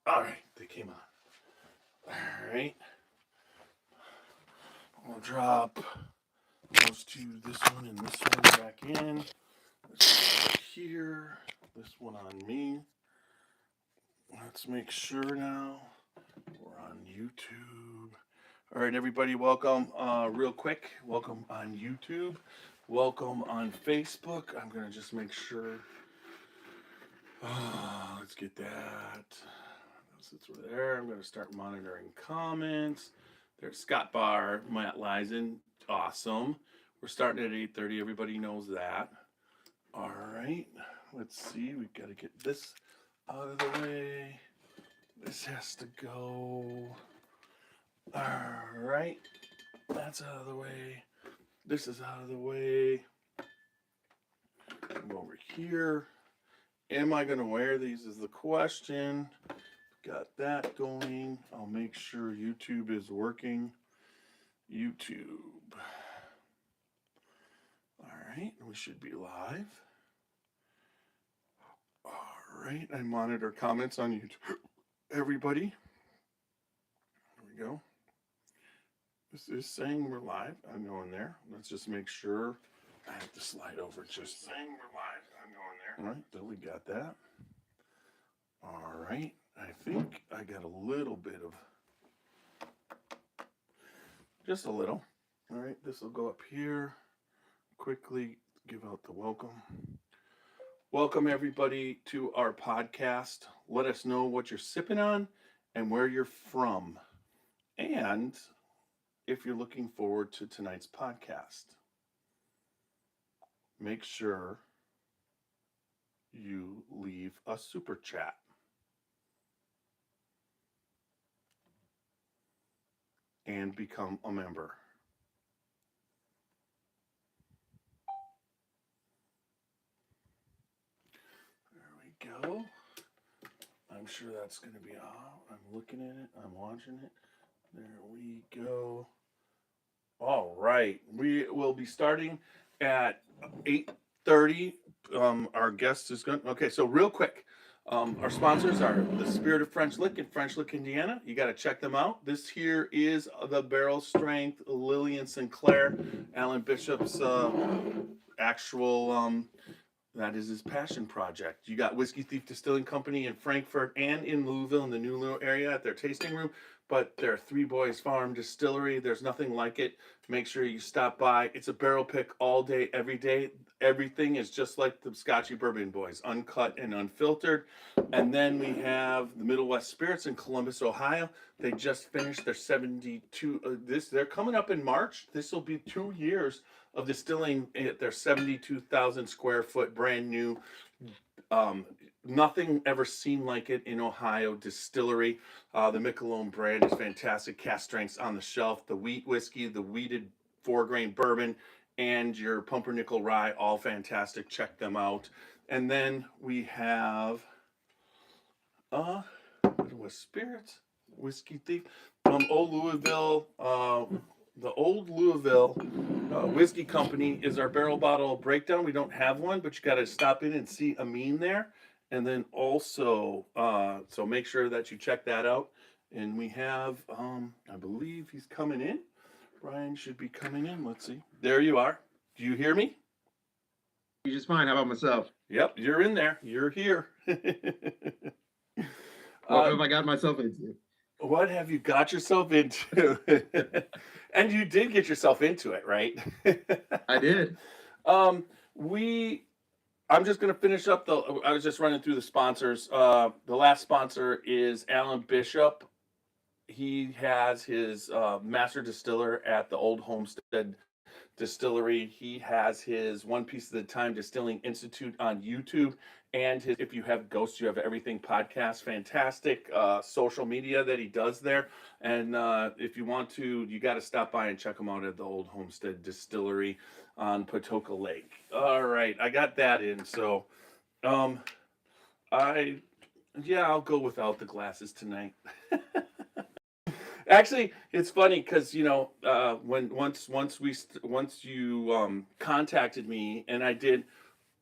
All right, they came on. All right. We'll drop those two, this one and this one back in. This one here, this one on me. Let's make sure now we're on YouTube. All right, everybody, welcome. Real quick, welcome on YouTube. Welcome on Facebook. I'm going to just make sure. Let's get that. Since we're there, I'm going to start monitoring comments. There's Scott Barr, Matt Leisen. Awesome. We're starting at 8:30. Everybody knows that. All right. Let's see. We've got to get this out of the way. This has to go. All right. That's out of the way. This is out of the way. Come over here. Am I going to wear these is the question. Got that going. I'll make sure YouTube is working. YouTube. All right, we should be live. All right, I monitor comments on YouTube. Everybody. There we go. This is saying we're live. I'm going there. Let's just make sure. I have to slide over. Just saying we're live. I'm going there. All right, so we got that. All right. I think I got a little bit of, just a little. All right, this will go up here. Quickly give out the welcome. Welcome everybody to our podcast. Let us know what you're sipping on and where you're from. And if you're looking forward to tonight's podcast, make sure you leave a super chat. And become a member. There we go. I'm sure that's going to be out. I'm looking at it. I'm watching it. There we go. All right. We will be starting at 8:30. Our guest is going to... Okay, so real quick. Our sponsors are the Spirit of French Lick in French Lick, Indiana. You got to check them out. This here is the Barrel Strength Lillian Sinclair, Alan Bishop's actual, that is his passion project. You got Whiskey Thief Distilling Company in Frankfurt and in Louisville in the New Louisville area at their tasting room. But their Three Boys Farm Distillery, there's nothing like it. Make sure you stop by. It's a barrel pick all day, every day. Everything is just like the Scotchy Bourbon Boys, uncut and unfiltered. And then we have the Middle West Spirits in Columbus, Ohio. They just finished their 72. They're coming up in March. This will be 2 years of distilling at their 72,000 square foot brand new. Nothing ever seen like it in Ohio distillery. The Michelob brand is fantastic. Cask strengths on the shelf. The wheat whiskey, the wheated 4-grain bourbon, and your pumpernickel rye, all fantastic. Check them out. And then we have Midwest Spirits, Whiskey Thief from Old Louisville. The Old Louisville Whiskey Company is our barrel bottle breakdown. We don't have one, but you got to stop in and see Amin there. And then also, so make sure that you check that out. And we have, I believe he's coming in. Brian should be coming in. Let's see. There you are. Do you hear me? You just fine. How about myself? Yep, you're in there. You're here. What have I got myself into? What have you got yourself into? And you did get yourself into it, right? I did. I'm just going to finish up I was just running through the sponsors. The last sponsor is Alan Bishop. He has his master distiller at the Old Homestead Distillery. He has his One Piece at a Time Distilling Institute on YouTube, and his If You Have Ghosts, You Have Everything podcast. Fantastic social media that he does there. And if you want to, you got to stop by and check him out at the Old Homestead Distillery on Patoka Lake. All right, I got that in. So I'll go without the glasses tonight. Actually, it's funny because once you contacted me and I did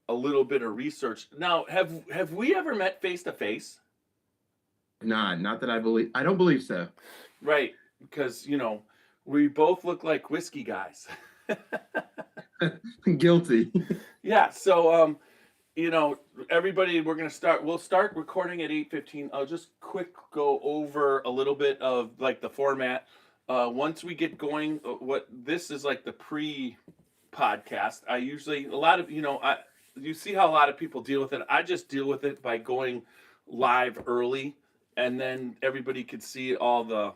a little bit of research. Now, have we ever met face to face? Not that I believe. I don't believe so. Right, because we both look like whiskey guys. Guilty. Yeah, so everybody, we'll start recording at 8:15. I'll just quick go over a little bit of like the format. Once we get going, what this is like the pre-podcast. I usually a lot of you see how a lot of people deal with it. I just deal with it by going live early, and then everybody could see all the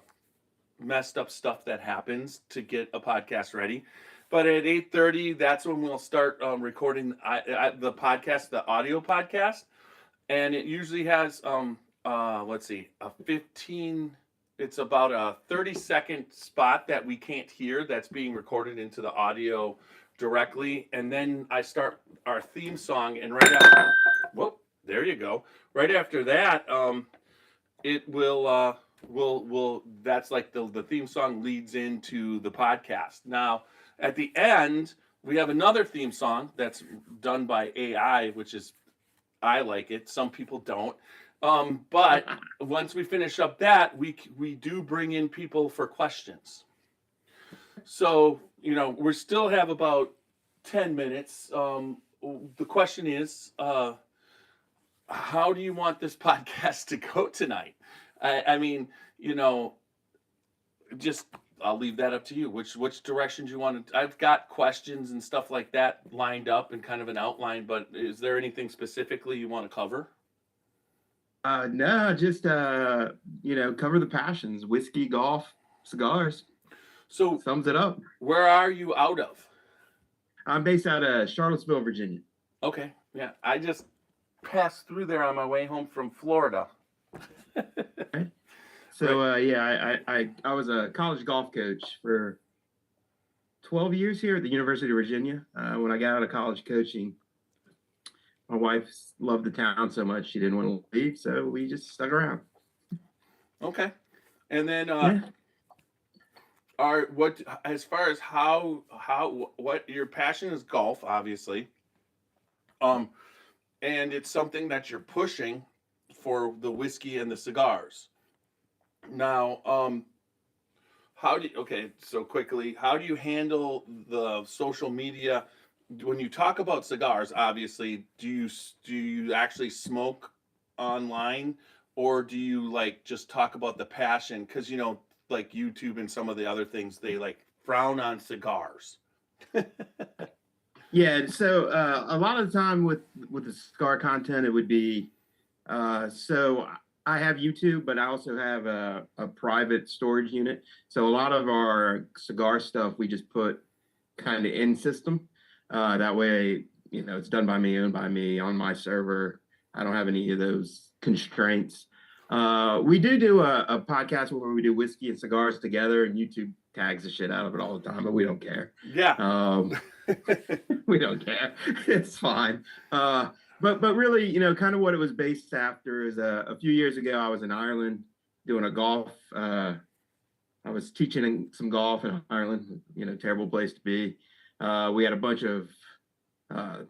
messed up stuff that happens to get a podcast ready. But at 8:30, that's when we'll start recording the podcast, the audio podcast, and it usually has let's see, a 15. It's about a 30-second spot that we can't hear that's being recorded into the audio directly, and then I start our theme song, and right after, whoop, there you go. Right after that, it will that's like the theme song leads into the podcast. Now at the end we have another theme song that's done by AI, which is, I like it, some people don't, but once we finish up that, we do bring in people for questions. So we still have about 10 minutes. The question is, how do you want this podcast to go tonight? I mean, just I'll leave that up to you. Which directions you want to? I've got questions and stuff like that lined up and kind of an outline. But is there anything specifically you want to cover? No, just cover the passions: whiskey, golf, cigars. So sums it up. Where are you out of? I'm based out of Charlottesville, Virginia. Okay, yeah, I just passed through there on my way home from Florida. Okay. So right. I was a college golf coach for 12 years here at the University of Virginia. When I got out of college coaching, my wife loved the town so much she didn't want to leave, so we just stuck around. Okay, and then as far as what your passion is, golf, obviously, and it's something that you're pushing for the whiskey and the cigars. Now, so quickly, how do you handle the social media when you talk about cigars? Obviously, do you actually smoke online, or do you like just talk about the passion? Because like YouTube and some of the other things, they like frown on cigars. Yeah, so a lot of the time with the cigar content, it would be so I have YouTube, but I also have a private storage unit. So a lot of our cigar stuff we just put kind of in system. That way, it's done by me, owned by me, on my server. I don't have any of those constraints. We do a podcast where we do whiskey and cigars together, and YouTube tags the shit out of it all the time, but we don't care. Yeah. We don't care. It's fine. But really, kind of what it was based after is a few years ago, I was in Ireland doing a golf. I was teaching some golf in Ireland, terrible place to be. We had a bunch of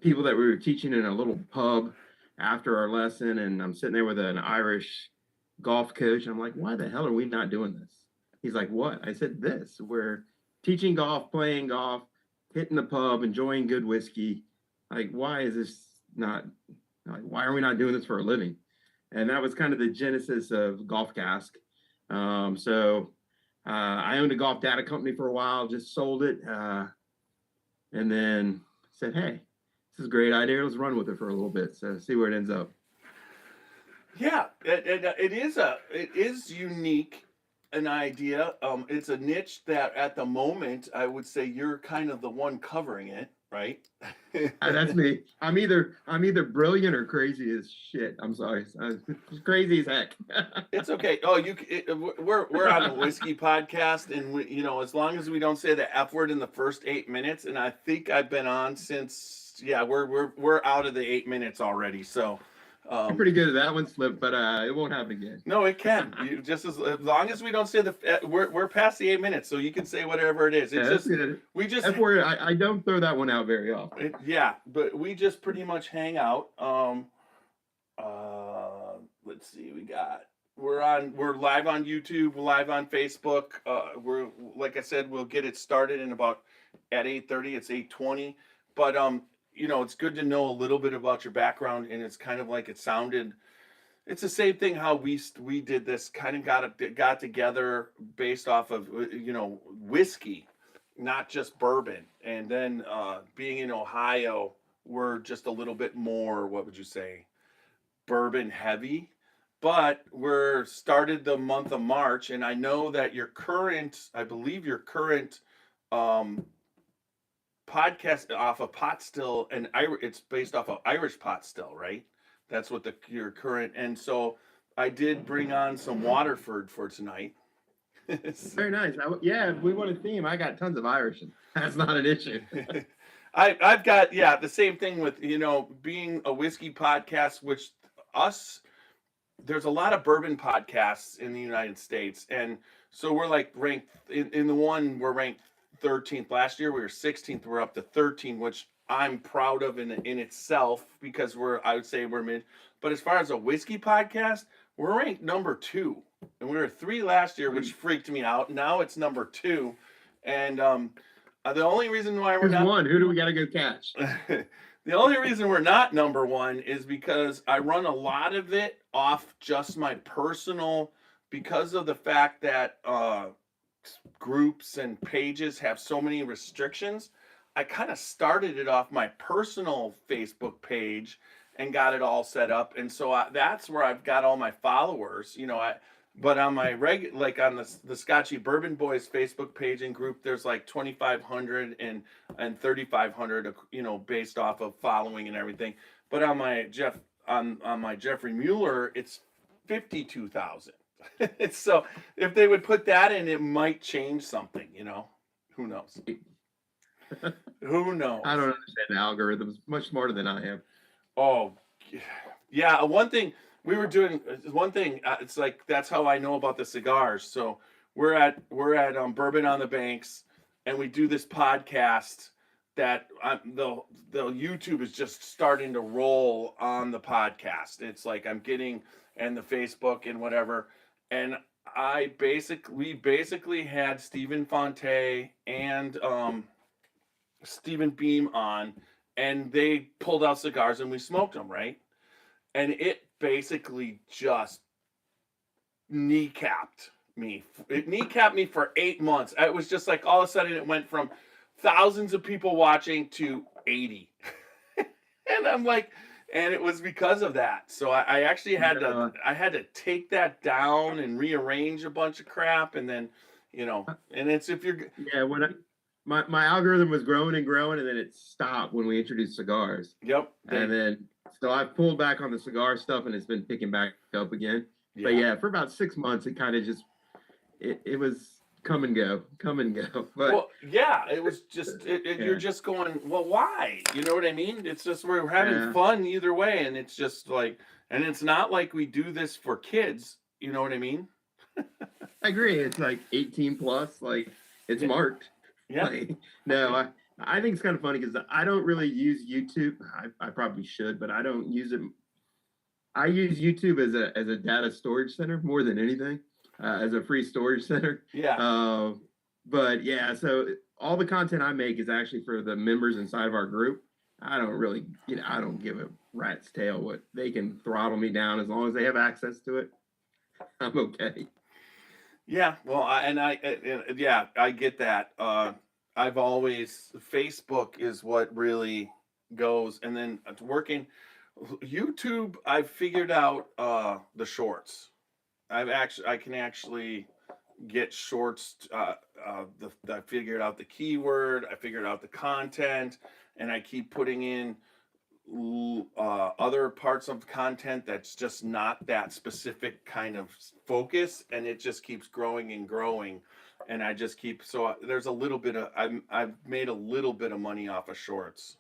people that we were teaching in a little pub after our lesson, and I'm sitting there with an Irish golf coach, and I'm like, why the hell are we not doing this? He's like, what? I said, this. We're teaching golf, playing golf, hitting the pub, enjoying good whiskey. Like, why is this not, like, why are we not doing this for a living? And that was kind of the genesis of Golf Cask. So I owned a golf data company for a while, just sold it, and then said, hey, this is a great idea. Let's run with it for a little bit. So see where it ends up. Yeah, it is unique, an idea. It's a niche that at the moment I would say you're kind of the one covering it, right? That's me. I'm either brilliant or crazy as shit. I'm sorry. It's crazy as heck. It's okay. Oh, we're on a whiskey podcast, and we, as long as we don't say the F word in the first 8 minutes, and I think I've been on since, we're out of the 8 minutes already. So I'm pretty good at that one, Slip, but it won't happen again. No, it can. You just as long as we don't say we're past the 8 minutes, so you can say whatever it is. It's just good. We just F word. I don't throw that one out very often. But we just pretty much hang out. Let's see, we got we're live on YouTube, we're live on Facebook. We're, like I said, we'll get it started in about at 8:30. It's 8:20. But it's good to know a little bit about your background, and it's kind of like it sounded. It's the same thing how we did this, kind of got together based off of whiskey, not just bourbon. And then being in Ohio, we're just a little bit more, what would you say, bourbon heavy. But we're started the month of March, and I know that I believe your current um, podcast off of pot still, and it's based off of Irish pot still, right? That's what your current. And so I did bring on some Waterford for tonight. Very nice. Yeah, if we want a theme, I got tons of Irish. That's not an issue. I've got, yeah, the same thing with being a whiskey podcast, which there's a lot of bourbon podcasts in the United States, and so we're like ranked in the one, we're ranked 13th. Last year we were 16th. We're up to 13, which I'm proud of in itself, because I would say we're mid. But as far as a whiskey podcast, we're ranked number 2, and we were 3 last year, which freaked me out. Now it's number 2, and the only reason why we're not one, who do we got to go catch? The only reason we're not number 1 is because I run a lot of it off just my personal, because of the fact that groups and pages have so many restrictions. I kind of started it off my personal Facebook page and got it all set up, and so that's where I've got all my followers. But on my like on the Scotchy Bourbon Boys Facebook page and group, there's like 2,500 and 3,500, based off of following and everything. But on my my Jeffrey Mueller, it's 52,000. So if they would put that in, it might change something. Who knows? Who knows? I don't understand the algorithms. Much smarter than I am. Oh, yeah. One thing. We were doing one thing. It's like, that's how I know about the cigars. So we're at Bourbon on the Banks, and we do this podcast that the YouTube is just starting to roll on the podcast. It's like I'm getting, and the Facebook and whatever, and we basically had Stephen Fonte and Stephen Beam on, and they pulled out cigars and we smoked them, right? And it basically just kneecapped me. It kneecapped me for 8 months. It was just like all of a sudden it went from thousands of people watching to 80. And I'm like, and it was because of that. So I actually had to take that down and rearrange a bunch of crap, and then and it's when my algorithm was growing and growing, and then it stopped when we introduced cigars. Yep. And then so I've pulled back on the cigar stuff, and it's been picking back up again. Yeah. But yeah, for about 6 months, it kind of just it was come and go. But well, yeah, it was just you're just going, well, why? You know what I mean? It's just we're having fun either way, and it's just like, and it's not like we do this for kids. You know what I mean? I agree. It's like 18 plus. Like it's marked. Yeah. Like, no, I think it's kind of funny because I don't really use YouTube. I probably should, but I don't use it. I use YouTube as a data storage center more than anything, as a free storage center. Yeah. But yeah, so all the content I make is actually for the members inside of our group. I don't really, I don't give a rat's tail what they can throttle me down as long as they have access to it. I'm okay. Yeah. Well, I get that. I've always, Facebook is what really goes, and then working YouTube, I've figured out the shorts. I can actually get shorts. I figured out the keyword. I figured out the content, and I keep putting in other parts of content that's just not that specific kind of focus, and it just keeps growing and growing. And I just keep, so there's a little bit of, I've made a little bit of money off of shorts.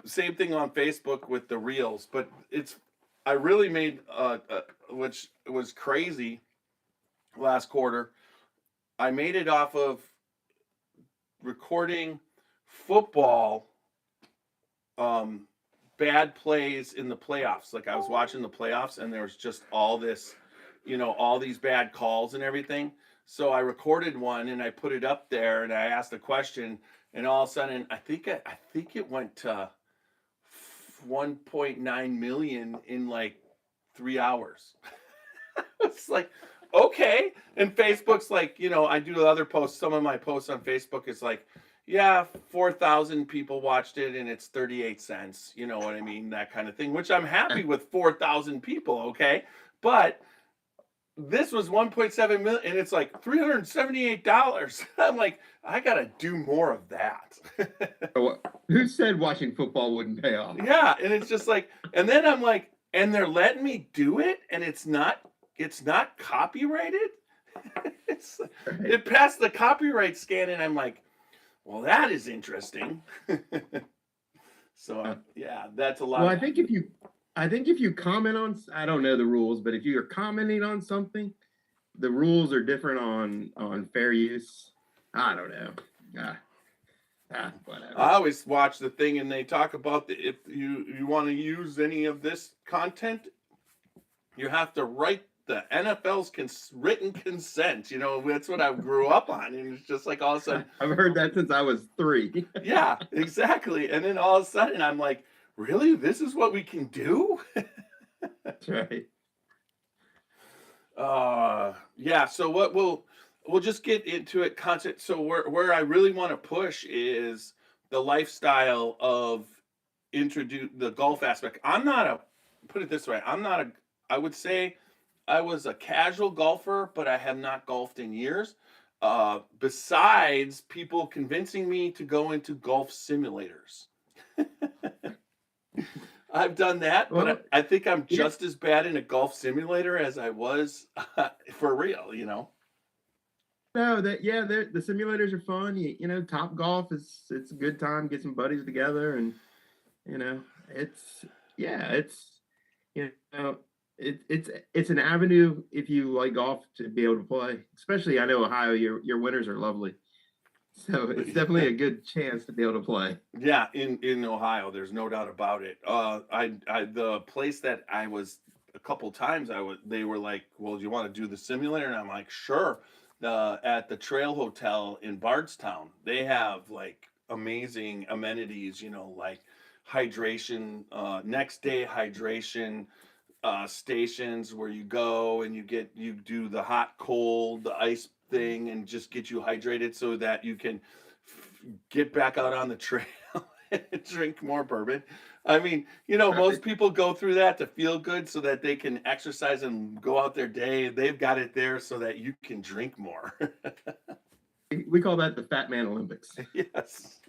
Same thing on Facebook with the reels, but I really made, which was crazy last quarter. I made it off of recording football bad plays in the playoffs. Like I was watching the playoffs and there was just all this, all these bad calls and everything. So I recorded one and I put it up there and I asked a question and all of a sudden I think it went to 1.9 million in like 3 hours. It's like, okay. And Facebook's like, I do other posts. Some of my posts on Facebook is like, yeah, 4,000 people watched it and it's 38 cents. You know what I mean? That kind of thing, which I'm happy with 4,000 people. Okay. But this was 1.7 million and it's like $378. I'm like, I got to do more of that. Who said watching football wouldn't pay off? Yeah. And it's just like, and then I'm like, and they're letting me do it and it's not copyrighted. It passed the copyright scan and I'm like, well, that is interesting. So yeah, that's a lot. Well, I think if you comment on, I don't know the rules, but if you're commenting on something, the rules are different on fair use. I don't know. Whatever. I always watch the thing and they talk about if you want to use any of this content, you have to write the NFL's written consent. That's what I grew up on. And it's just like all of a sudden. I've heard that since I was 3. Yeah, exactly. And then all of a sudden I'm like, really? This is what we can do? That's right. Yeah, so what we'll just get into it content. So where I really want to push is the lifestyle of introduce the golf aspect. Put it this way, I would say I was a casual golfer, but I have not golfed in years. Besides people convincing me to go into golf simulators. I've done that, but I think I'm just as bad in a golf simulator as I was for real, No, the simulators are fun. Top Golf it's a good time. Get some buddies together, and it's an avenue if you like golf to be able to play. Especially, I know Ohio, your winters are lovely, so it's definitely a good chance to be able to play. Yeah, in Ohio, there's no doubt about it. The place that I was a couple times, they were like, "Well, do you want to do the simulator?" And I'm like, "Sure." At the Trail Hotel in Bardstown, they have like amazing amenities, like hydration, next day hydration stations where you go and you do the hot, cold, the ice thing and just get you hydrated so that you can get back out on the trail and drink more bourbon. I mean, most people go through that to feel good so that they can exercise and go out their day. They've got it there so that you can drink more. We call that the Fat Man Olympics. Yes.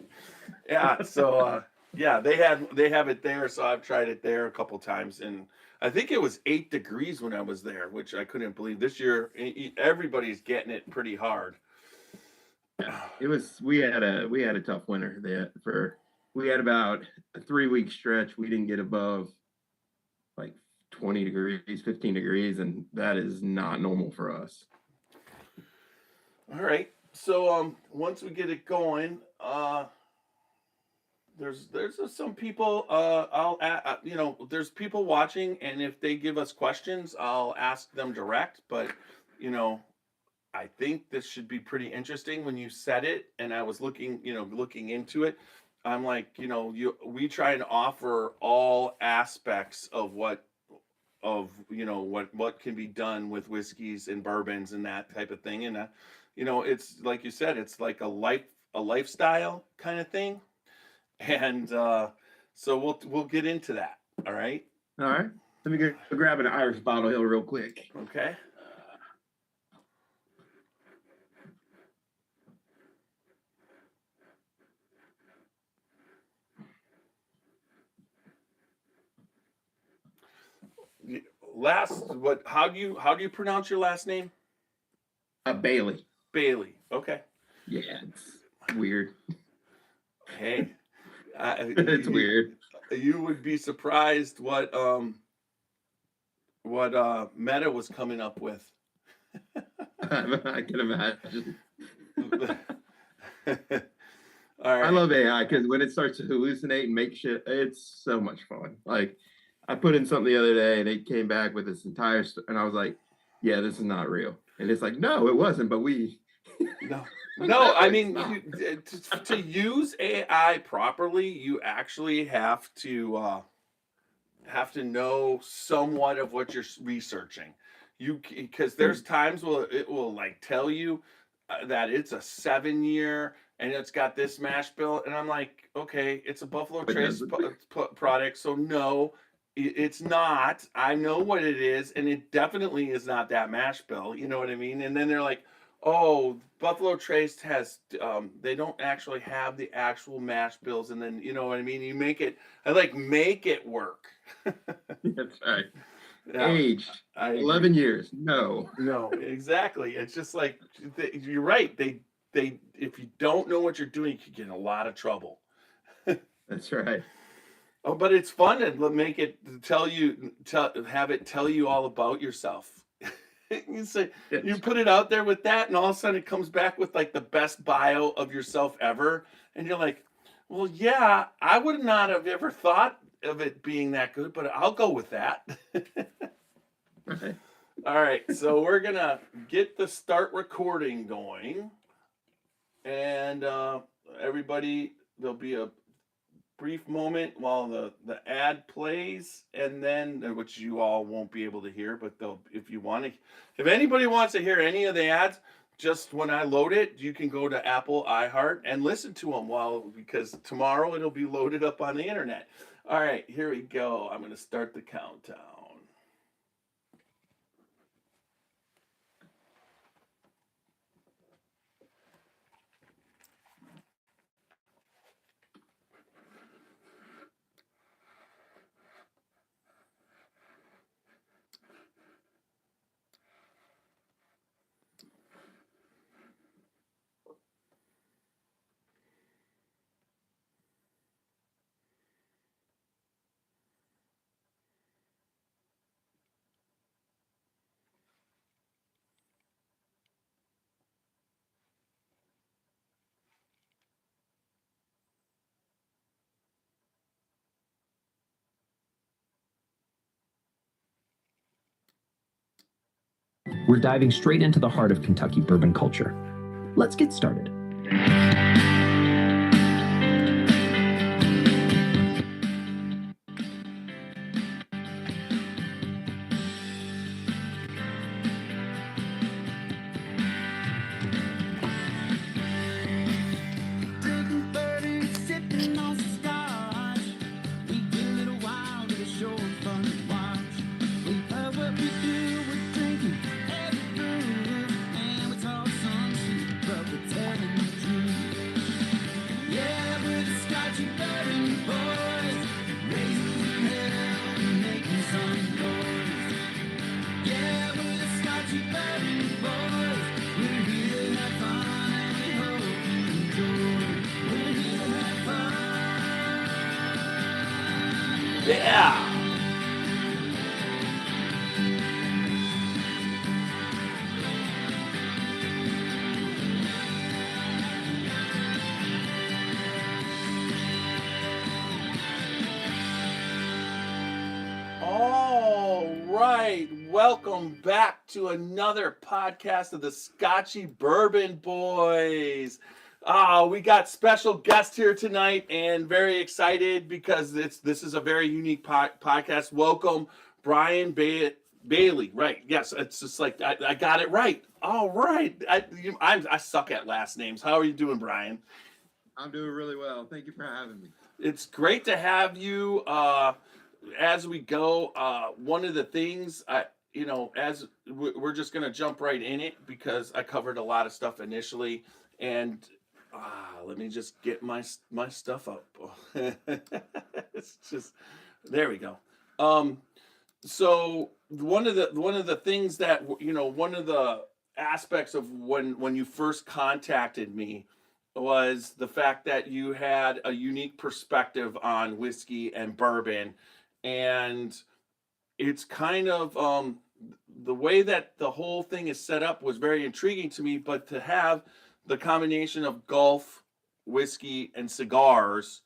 Yeah. So, they have it there. So I've tried it there a couple times, and I think it was 8 degrees when I was there, which I couldn't believe. This year, everybody's getting it pretty hard. Yeah, we had a tough winter we had about a 3-week stretch. We didn't get above like 20 degrees, 15 degrees, and that is not normal for us. All right. So once we get it going, there's some people there's people watching, and if they give us questions, I'll ask them direct, but I think this should be pretty interesting. When you said it and I was looking into it, I'm like, we try and offer all aspects of what can be done with whiskeys and bourbons and that type of thing. And it's like you said, it's like a lifestyle kind of thing. And so we'll get into that. All right. All right. Let me go grab an Irish bottle hill real quick. Okay. How do you pronounce your last name? Bailie. Bailie. Okay. Yeah, it's weird. Hey, it's weird. You would be surprised what Meta was coming up with. I can imagine. All I right. love AI because when it starts to hallucinate and make shit, it's so much fun. Like I put in something the other day and it came back with this entire and I was like, yeah, this is not real. And it's like, no, it wasn't, but we No, like, no. no, I it's mean, not. to use AI properly, you actually have to know somewhat of what you're researching. You because there's times where it will like tell you that it's a 7 year and it's got this mash bill, and I'm like, okay, it's a Buffalo It Trace doesn't. product, so no, it's not. I know what it is, and it definitely is not that mash bill. You know what I mean? And then they're like, oh, Buffalo Trace has they don't actually have the actual mash bills, and then you know what I mean. You make it, I like make it work. That's right. Yeah, Aged I agree. 11 years. No. No, exactly. It's just like you're right. They if you don't know what you're doing, you could get in a lot of trouble. That's right. Oh, but it's fun to make it have it tell you all about yourself. You say you Yes. put it out there with that, and all of a sudden it comes back with like the best bio of yourself ever, and you're like, well, yeah, I would not have ever thought of it being that good, but I'll go with that. Right. All right, so we're gonna get the start recording going, and everybody, there'll be a brief moment while the ad plays, and then which you all won't be able to hear, but they'll if you want to, if anybody wants to hear any of the ads, just when I load it, you can go to Apple iHeart and listen to them because tomorrow it'll be loaded up on the internet. All right, here we go. I'm gonna start the countdown. We're diving straight into the heart of Kentucky bourbon culture. Let's get started. Drinking 30, sipping on Scotch. We get a little wild, it's sure fun to watch. We love what we do, we're drinking every brew. And we talk some shit, but we're telling the truth. Yeah, we're the Scotchy Bourbon Boys. Raising hell and making some noise. Yeah, we're the Scotchy Bourbon Boys. We're here to have fun and we hope you enjoy. We're here to have fun. Yeah. All right, welcome back to another podcast of the Scotchy Bourbon Boys. We got special guest here tonight, and very excited because this is a very unique podcast. Welcome, Brian Bailie. Right? Yes, it's just like I got it right. All right, I suck at last names. How are you doing, Brian? I'm doing really well. Thank you for having me. It's great to have you. As we go, one of the things as we're just gonna jump right in it because I covered a lot of stuff initially, and let me just get my stuff up. It's just there we go. So one of the things that one of the aspects of when you first contacted me was the fact that you had a unique perspective on whiskey and bourbon, and it's kind of the way that the whole thing is set up was very intriguing to me, but to have the combination of golf whiskey, and cigars,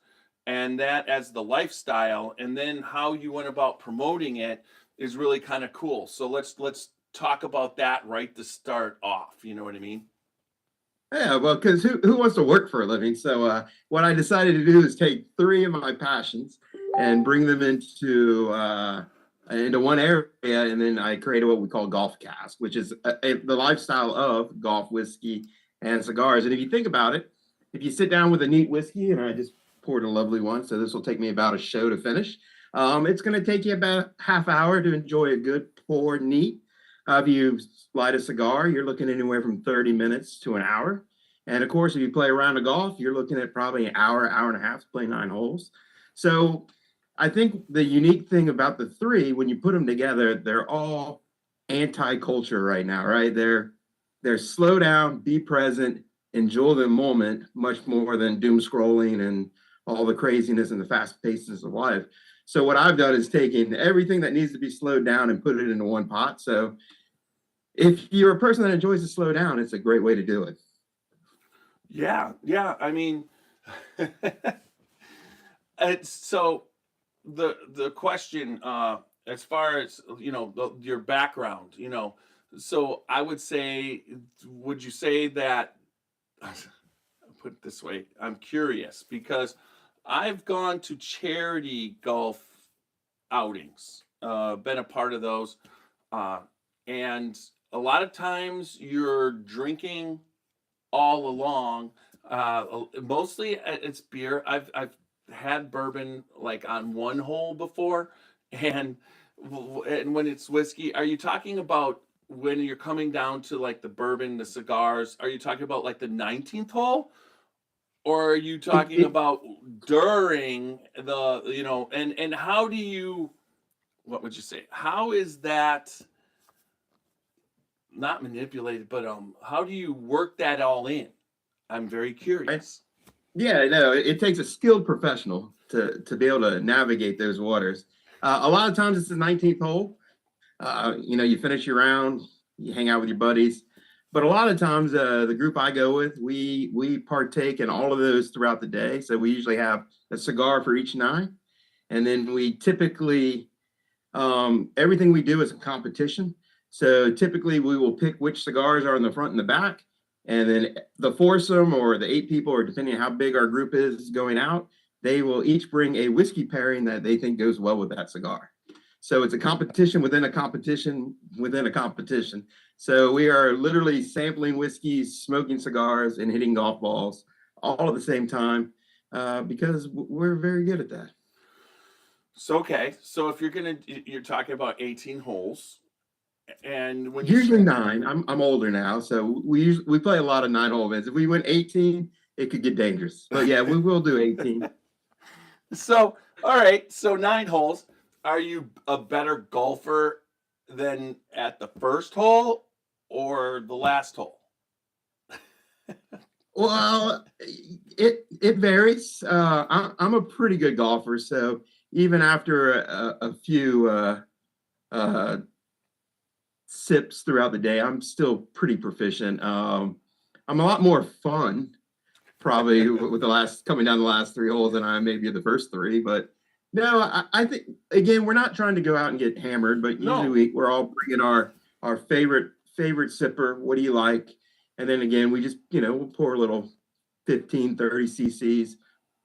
and that as the lifestyle, and then how you went about promoting it is really kind of cool. So let's talk about that right to start off. You know what I mean? Yeah, well, because who wants to work for a living? So what I decided to do is take three of my passions and bring them into one area, and then I created what we call Golf Cask, which is the lifestyle of golf, whiskey, and cigars. And if you think about it, if you sit down with a neat whiskey, and I just poured a lovely one, so this will take me about a show to finish. It's going to take you about half hour to enjoy a good pour neat. If you light a cigar, you're looking anywhere from 30 minutes to an hour. And of course, if you play a round of golf, you're looking at probably an hour, hour and a half to play 9 holes. So I think the unique thing about the three, when you put them together, they're all anti-culture right now, right? They're slow down, be present, enjoy the moment much more than doom scrolling and all the craziness and the fast paces of life. So what I've done is taken everything that needs to be slowed down and put it into one pot. So if you're a person that enjoys to slow down, it's a great way to do it. Yeah. I mean, it's so the question as far as your background, so I would say, would you say that? I'll put it this way, I'm curious because I've gone to charity golf outings, been a part of those, and a lot of times you're drinking all along. Mostly it's beer. I've had bourbon like on one hole before, and when it's whiskey, are you talking about when you're coming down to like the bourbon, the cigars? Are you talking about like the 19th hole? Or are you talking about during the, and how do you, what would you say? How is that not manipulated, but how do you work that all in? I'm very curious. Yeah, no, it takes a skilled professional to be able to navigate those waters. A lot of times it's the 19th hole. You finish your round, you hang out with your buddies. But a lot of times, the group I go with, we partake in all of those throughout the day. So we usually have a cigar for each night. And then we typically, everything we do is a competition. So typically we will pick which cigars are in the front and the back. And then the foursome or the 8 people, or depending on how big our group is going out, they will each bring a whiskey pairing that they think goes well with that cigar. So it's a competition within a competition within a competition. So we are literally sampling whiskeys, smoking cigars, and hitting golf balls all at the same time because we're very good at that. So, okay. So if you're talking about 18 holes, and when usually 9, I'm older now, so we play a lot of 9-hole events. If we went 18, it could get dangerous. But yeah, we will do 18. So, all right. So 9 holes. Are you a better golfer than at the first hole or the last hole? Well, it varies. I'm a pretty good golfer, so even after a few sips throughout the day, I'm still pretty proficient. I'm a lot more fun, probably with coming down the last 3 holes than I am maybe the first 3, but. No, I think, again, we're not trying to go out and get hammered, but usually we're all bringing our favorite sipper. What do you like? And then again, we just, we'll pour a little 15, 30 cc's.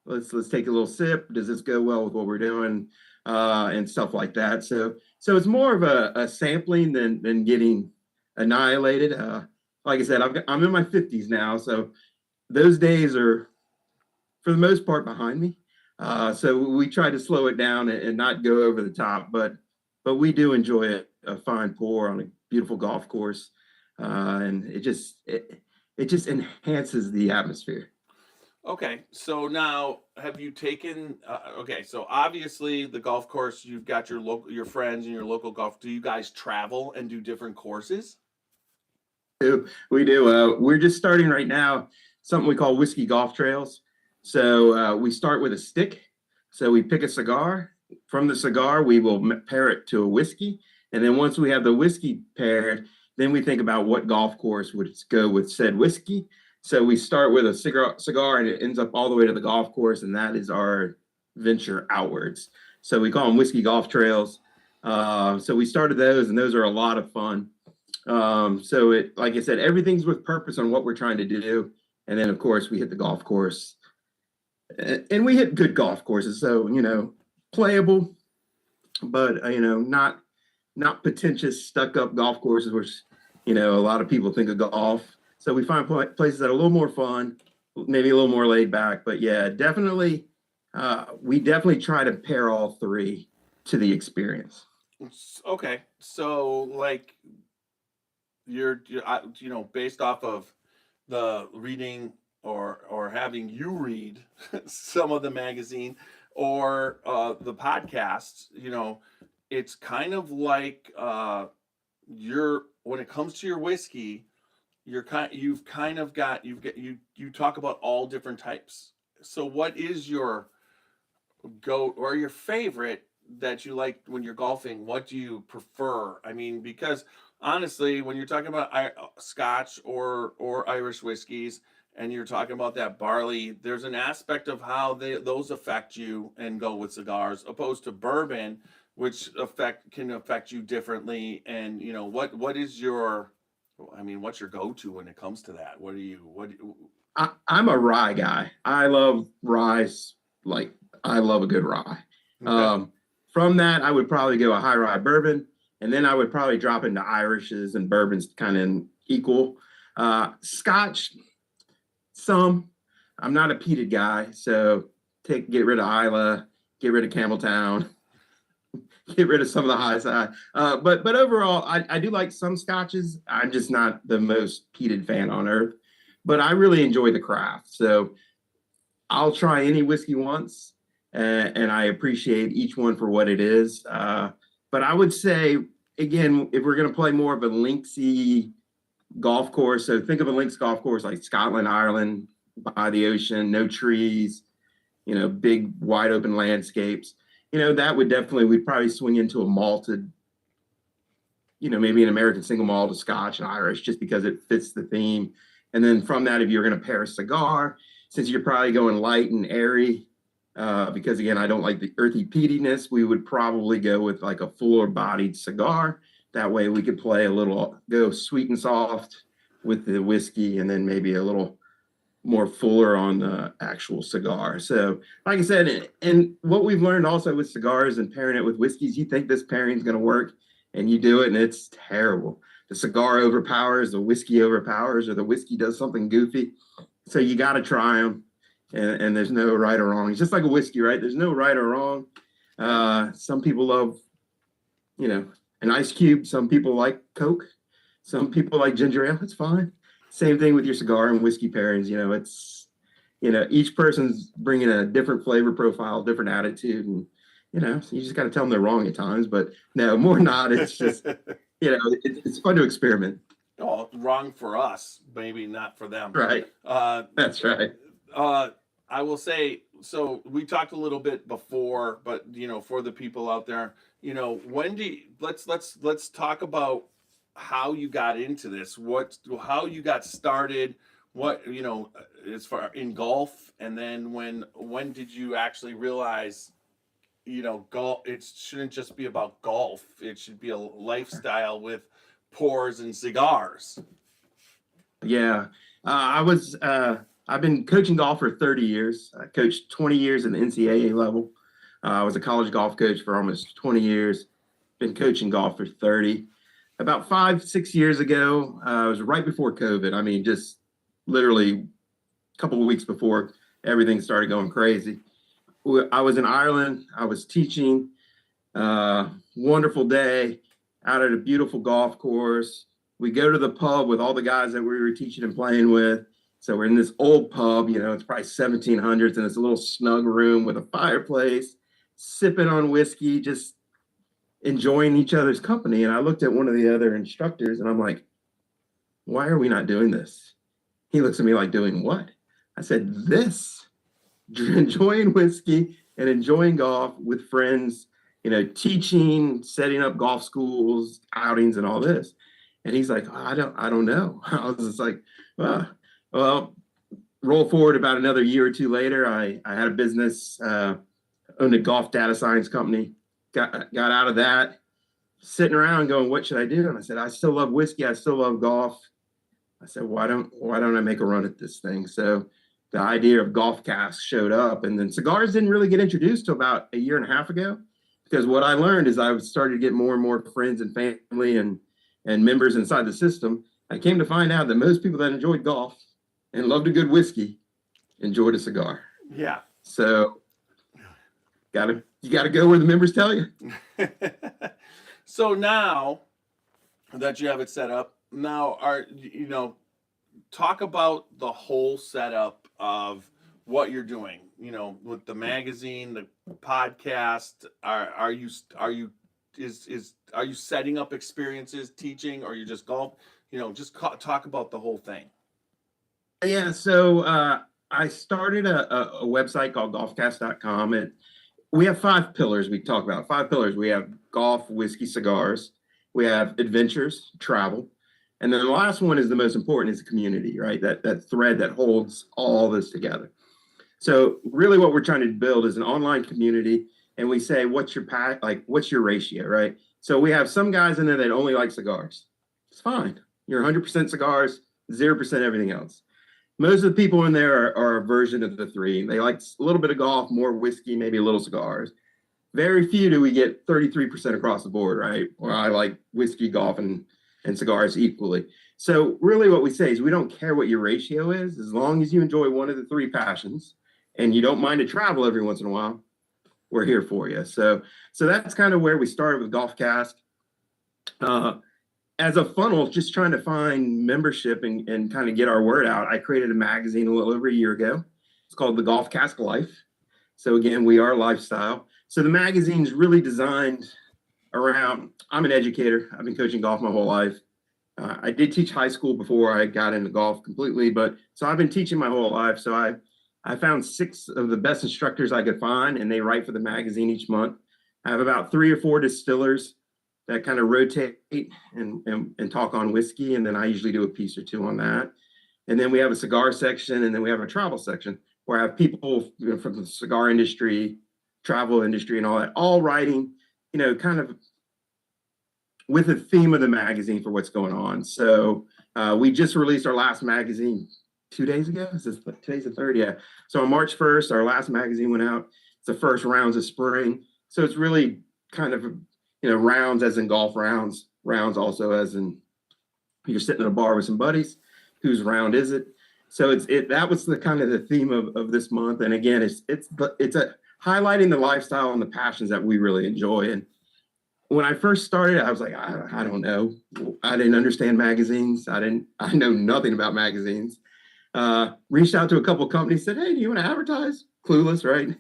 Let's take a little sip. Does this go well with what we're doing? And stuff like that. So it's more of a sampling than getting annihilated. Like I said, I'm in my 50s now. So those days are, for the most part, behind me. So we try to slow it down and not go over the top, but we do enjoy a fine pour on a beautiful golf course, and it just enhances the atmosphere. Okay, so now have you taken? Okay, so obviously the golf course, you've got your friends and your local golf. Do you guys travel and do different courses? We do. We're just starting right now something we call whiskey golf trails. So we start with a stick. So we pick a cigar. From the cigar, we will pair it to a whiskey. And then once we have the whiskey paired, then we think about what golf course would go with said whiskey. So we start with a cigar and it ends up all the way to the golf course. And that is our venture outwards. So we call them whiskey golf trails. So we started those, and those are a lot of fun. So it, like I said, everything's with purpose on what we're trying to do. And then of course we hit the golf course, and we hit good golf courses. So, playable, but, not pretentious, stuck up golf courses, which, a lot of people think of golf. So we find places that are a little more fun, maybe a little more laid back, but yeah, definitely. We definitely try to pair all three to the experience. Okay. So like you're based off of the reading or having you read some of the magazine or the podcasts, it's kind of like when it comes to your whiskey, you talk about all different types. So what is your go or your favorite that you like when you're golfing? What do you prefer? I mean, because honestly, when you're talking about Scotch or Irish whiskeys, and you're talking about that barley, there's an aspect of how those affect you and go with cigars, opposed to bourbon, which can affect you differently. And what's your go-to when it comes to that? I'm a rye guy. I love rye. Like, I love a good rye. Okay. From that, I would probably go a high rye bourbon, and then I would probably drop into Irishes and bourbons kind of equal. Scotch, I'm not a peated guy, so get rid of Isla, get rid of Campbelltown, get rid of some of the high side. But overall, I do like some scotches. I'm just not the most peated fan on earth, but I really enjoy the craft. So I'll try any whiskey once, and I appreciate each one for what it is. But I would say, again, if we're going to play more of a linksy golf course, so think of a links golf course like Scotland, Ireland, by the ocean, no trees, big wide open landscapes. That we'd probably swing into a malted, maybe an American single malt, a Scotch, and Irish, just because it fits the theme. And then from that, if you're going to pair a cigar, since you're probably going light and airy, because again, I don't like the earthy peatiness, we would probably go with like a fuller bodied cigar. That way we could go sweet and soft with the whiskey, and then maybe a little more fuller on the actual cigar. So like I said, and what we've learned also with cigars and pairing it with whiskeys, you think this pairing is going to work, and you do it, and it's terrible. The cigar overpowers, the whiskey overpowers, or the whiskey does something goofy. So you got to try them, and there's no right or wrong. It's just like a whiskey, right? There's no right or wrong. Some people love, an ice cube. Some people like Coke. Some people like ginger ale. It's fine. Same thing with your cigar and whiskey pairings. It's, each person's bringing a different flavor profile, different attitude. And, so you just got to tell them they're wrong at times. But no, more not. It's just, it's fun to experiment. Oh, wrong for us, maybe not for them. Right. That's right. I will say, so we talked a little bit before, but for the people out there, let's talk about how you got into this, how you got started, as far in golf, and then when did you actually realize, golf, it shouldn't just be about golf, it should be a lifestyle with pours and cigars. Yeah. I've been coaching golf for 30 years. I coached 20 years at the NCAA level. I was a college golf coach for almost 20 years. Been coaching golf for 30. About 5-6 years ago, it was right before COVID. I mean, just literally a couple of weeks before everything started going crazy. I was in Ireland. I was teaching. Wonderful day out at a beautiful golf course. We go to the pub with all the guys that we were teaching and playing with. So we're in this old pub, it's probably 1700s, and it's a little snug room with a fireplace, sipping on whiskey, just enjoying each other's company. And I looked at one of the other instructors and I'm like, why are we not doing this? He looks at me like, doing what? I said, this, enjoying whiskey and enjoying golf with friends, teaching, setting up golf schools, outings, and all this. And he's like, I don't know. I was just like, well, roll forward about another year or two later, I had a business, owned a golf data science company, got out of that, sitting around going, what should I do? And I said, I still love whiskey. I still love golf. I said, why don't I make a run at this thing? So the idea of Golf Cask showed up, and then cigars didn't really get introduced till about a year and a half ago, because what I learned is I started to get more and more friends and family and members inside the system. I came to find out that most people that enjoyed golf and loved a good whiskey enjoyed a cigar. Yeah. So you gotta go where the members tell you. So now that you have it set up, talk about the whole setup of what you're doing, with the magazine, the podcast. Are you setting up experiences, teaching, or you just golf? Talk about the whole thing. Yeah, so I started a website called golfcast.com, and we have 5 pillars we talk about. 5 pillars. We have golf, whiskey, cigars. We have adventures, travel. And then the last one is the most important, is the community, right? That thread that holds all this together. So really what we're trying to build is an online community, and we say, what's your ratio, right? So we have some guys in there that only like cigars. It's fine. You're 100% cigars, 0% everything else. Most of the people in there are a version of the 3. They like a little bit of golf, more whiskey, maybe a little cigars. Very few do we get 33% across the board, right? Or I like whiskey, golf, and cigars equally. So really what we say is we don't care what your ratio is, as long as you enjoy one of the 3 passions and you don't mind to travel every once in a while, we're here for you. So that's kind of where we started with Golf Cask. As a funnel, just trying to find membership and kind of get our word out, I created a magazine a little over a year ago. It's called the Golf Cask Life. So again, we are lifestyle. So the magazine's really designed around, I'm an educator. I've been coaching golf my whole life. I did teach high school before I got into golf completely, so I've been teaching my whole life. So I found 6 of the best instructors I could find, and they write for the magazine each month. I have about 3 or 4 distillers that kind of rotate and talk on whiskey, and then I usually do a piece or 2 on that. And then we have a cigar section, and then we have a travel section where I have people from the cigar industry, travel industry, and all that, all writing, kind of with the theme of the magazine for what's going on. So we just released our last magazine 2 days ago. Today's the 3rd, yeah. So on March 1st, our last magazine went out. It's the first rounds of spring. So it's really kind of, rounds as in golf rounds also as in you're sitting in a bar with some buddies. Whose round is it? So that was the kind of the theme of this month. And again, it's highlighting the lifestyle and the passions that we really enjoy. And when I first started, I was like, I don't know. I didn't understand magazines. I know nothing about magazines. Reached out to a couple of companies, said, hey, do you want to advertise? Clueless, right?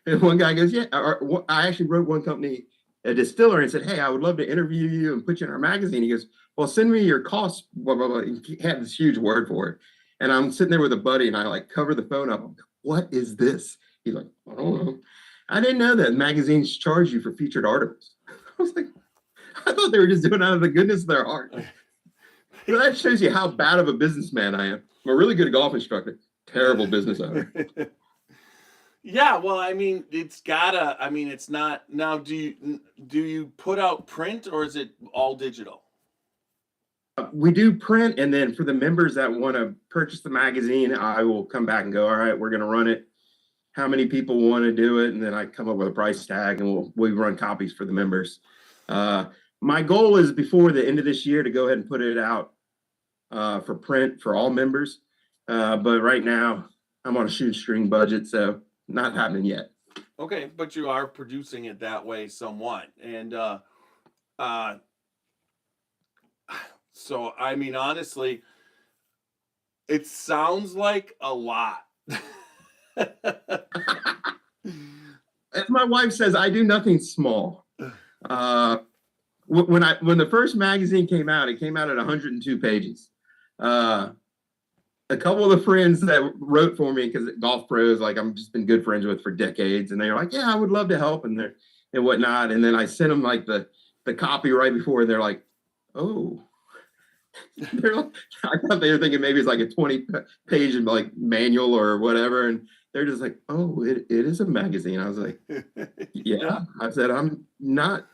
And one guy goes, yeah. I actually wrote one company, a distiller, and said, hey, I would love to interview you and put you in our magazine. He goes, well, send me your costs, blah, blah, blah. He had this huge word for it. And I'm sitting there with a buddy, and I cover the phone up. I'm like, what is this? He's like, I don't know. I didn't know that magazines charge you for featured articles. I was like, I thought they were just doing it out of the goodness of their heart. But that shows you how bad of a businessman I am. I'm a really good golf instructor, terrible business owner. Yeah, well, it's not. Now, do you put out print, or is it all digital? We do print, and then for the members that want to purchase the magazine, I will come back and go, all right, we're going to run it. How many people want to do it? And then I come up with a price tag, and we run copies for the members. My goal is before the end of this year to go ahead and put it out for print for all members. But right now I'm on a shoestring budget, so not happening yet. Okay, but you are producing it that way somewhat. And so, honestly, it sounds like a lot. As my wife says, I do nothing small. When the first magazine came out, it came out at 102 pages. A couple of the friends that wrote for me, because golf pros, I'm just been good friends with for decades, and they were like, yeah, I would love to help and whatnot. And then I sent them the copy right before, and they're like, oh, They're like, I thought they were thinking maybe it's like a 20-page like manual or whatever, and they're just like, oh, it is a magazine. I was like, yeah. I said, I'm not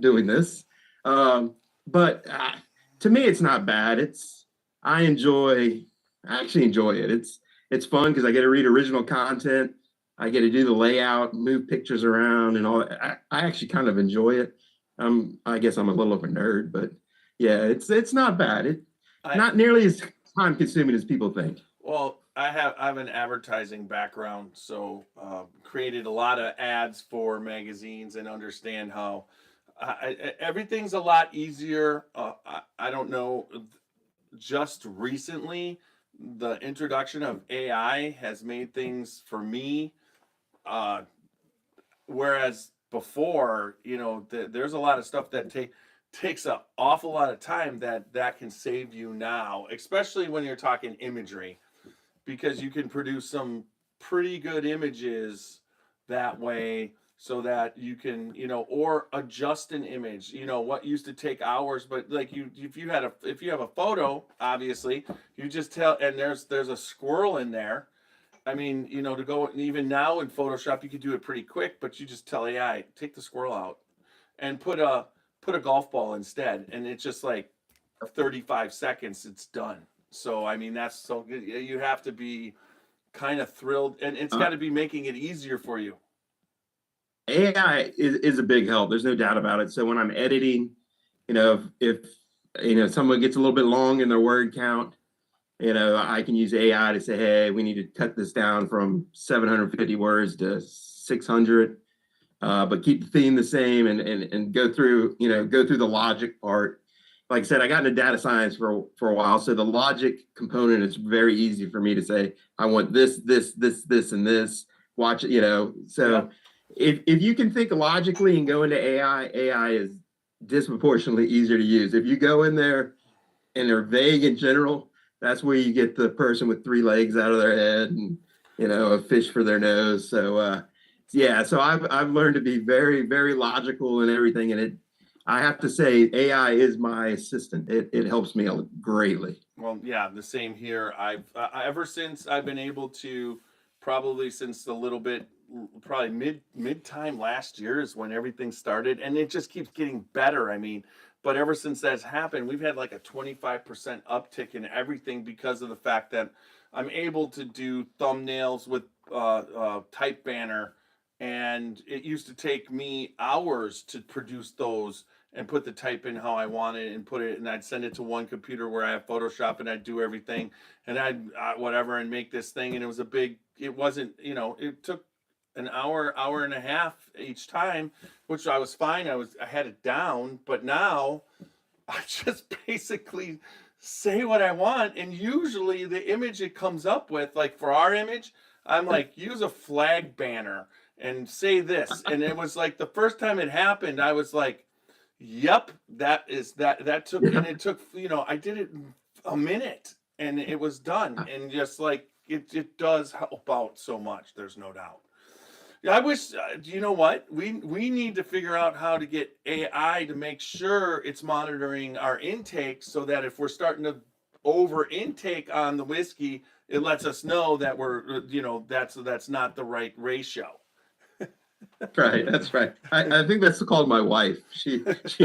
doing this. But to me, it's not bad. I actually enjoy it. It's fun because I get to read original content. I get to do the layout, move pictures around, and all that. I actually kind of enjoy it. I guess I'm a little of a nerd, but yeah, it's not bad. Not nearly as time consuming as people think. Well, I have an advertising background, so created a lot of ads for magazines and understand how everything's a lot easier. I don't know. Just recently, the introduction of AI has made things for me. Whereas before, there's a lot of stuff that takes an awful lot of time that can save you now, especially when you're talking imagery, because you can produce some pretty good images that way so that you can, or adjust an image, what used to take hours, but like if you have a photo, obviously you just tell, and there's a squirrel in there. I mean, to go, even now in Photoshop, you could do it pretty quick, but you just tell AI, take the squirrel out and put a golf ball instead. And it's just like 35 seconds, it's done. So, I mean, that's so good. You have to be kind of thrilled, and it's got to be making it easier for you. AI is a big help. There's no doubt about it. So when I'm editing, if someone gets a little bit long in their word count, I can use AI to say, hey, we need to cut this down from 750 words to 600, but keep the theme the same and go through the logic part. Like I said, I got into data science for a while. So the logic component is very easy for me to say, I want this, and this, watch it, So yeah. If you can think logically and go into AI is disproportionately easier to use. If you go in there and they're vague in general, that's where you get the person with 3 legs out of their head and, a fish for their nose. So, so I've learned to be very, very logical and everything. And I have to say, AI is my assistant. It helps me greatly. Well, yeah, the same here. I've ever since I've been able to, probably since probably mid time last year is when everything started, and it just keeps getting better. I mean, but ever since that's happened, we've had like a 25% uptick in everything because of the fact that I'm able to do thumbnails with type banner, and it used to take me hours to produce those and put the type in how I wanted and put it, and I'd send it to one computer where I have Photoshop, and I'd do everything, and I'd whatever and make this thing, and it wasn't, it took an hour and a half each time, which I was fine. I had it down, but now I just basically say what I want, and usually the image it comes up with, like for our image, I'm like, use a flag banner and say this, and it was like the first time it happened, I was like, yep, that took, and it took, I did it in a minute, and it was done, and just like it does help out so much. There's no doubt. I wish, you know what? We need to figure out how to get AI to make sure it's monitoring our intake so that if we're starting to over intake on the whiskey, it lets us know that we're, that's not the right ratio. Right, that's right. I think that's called my wife. She's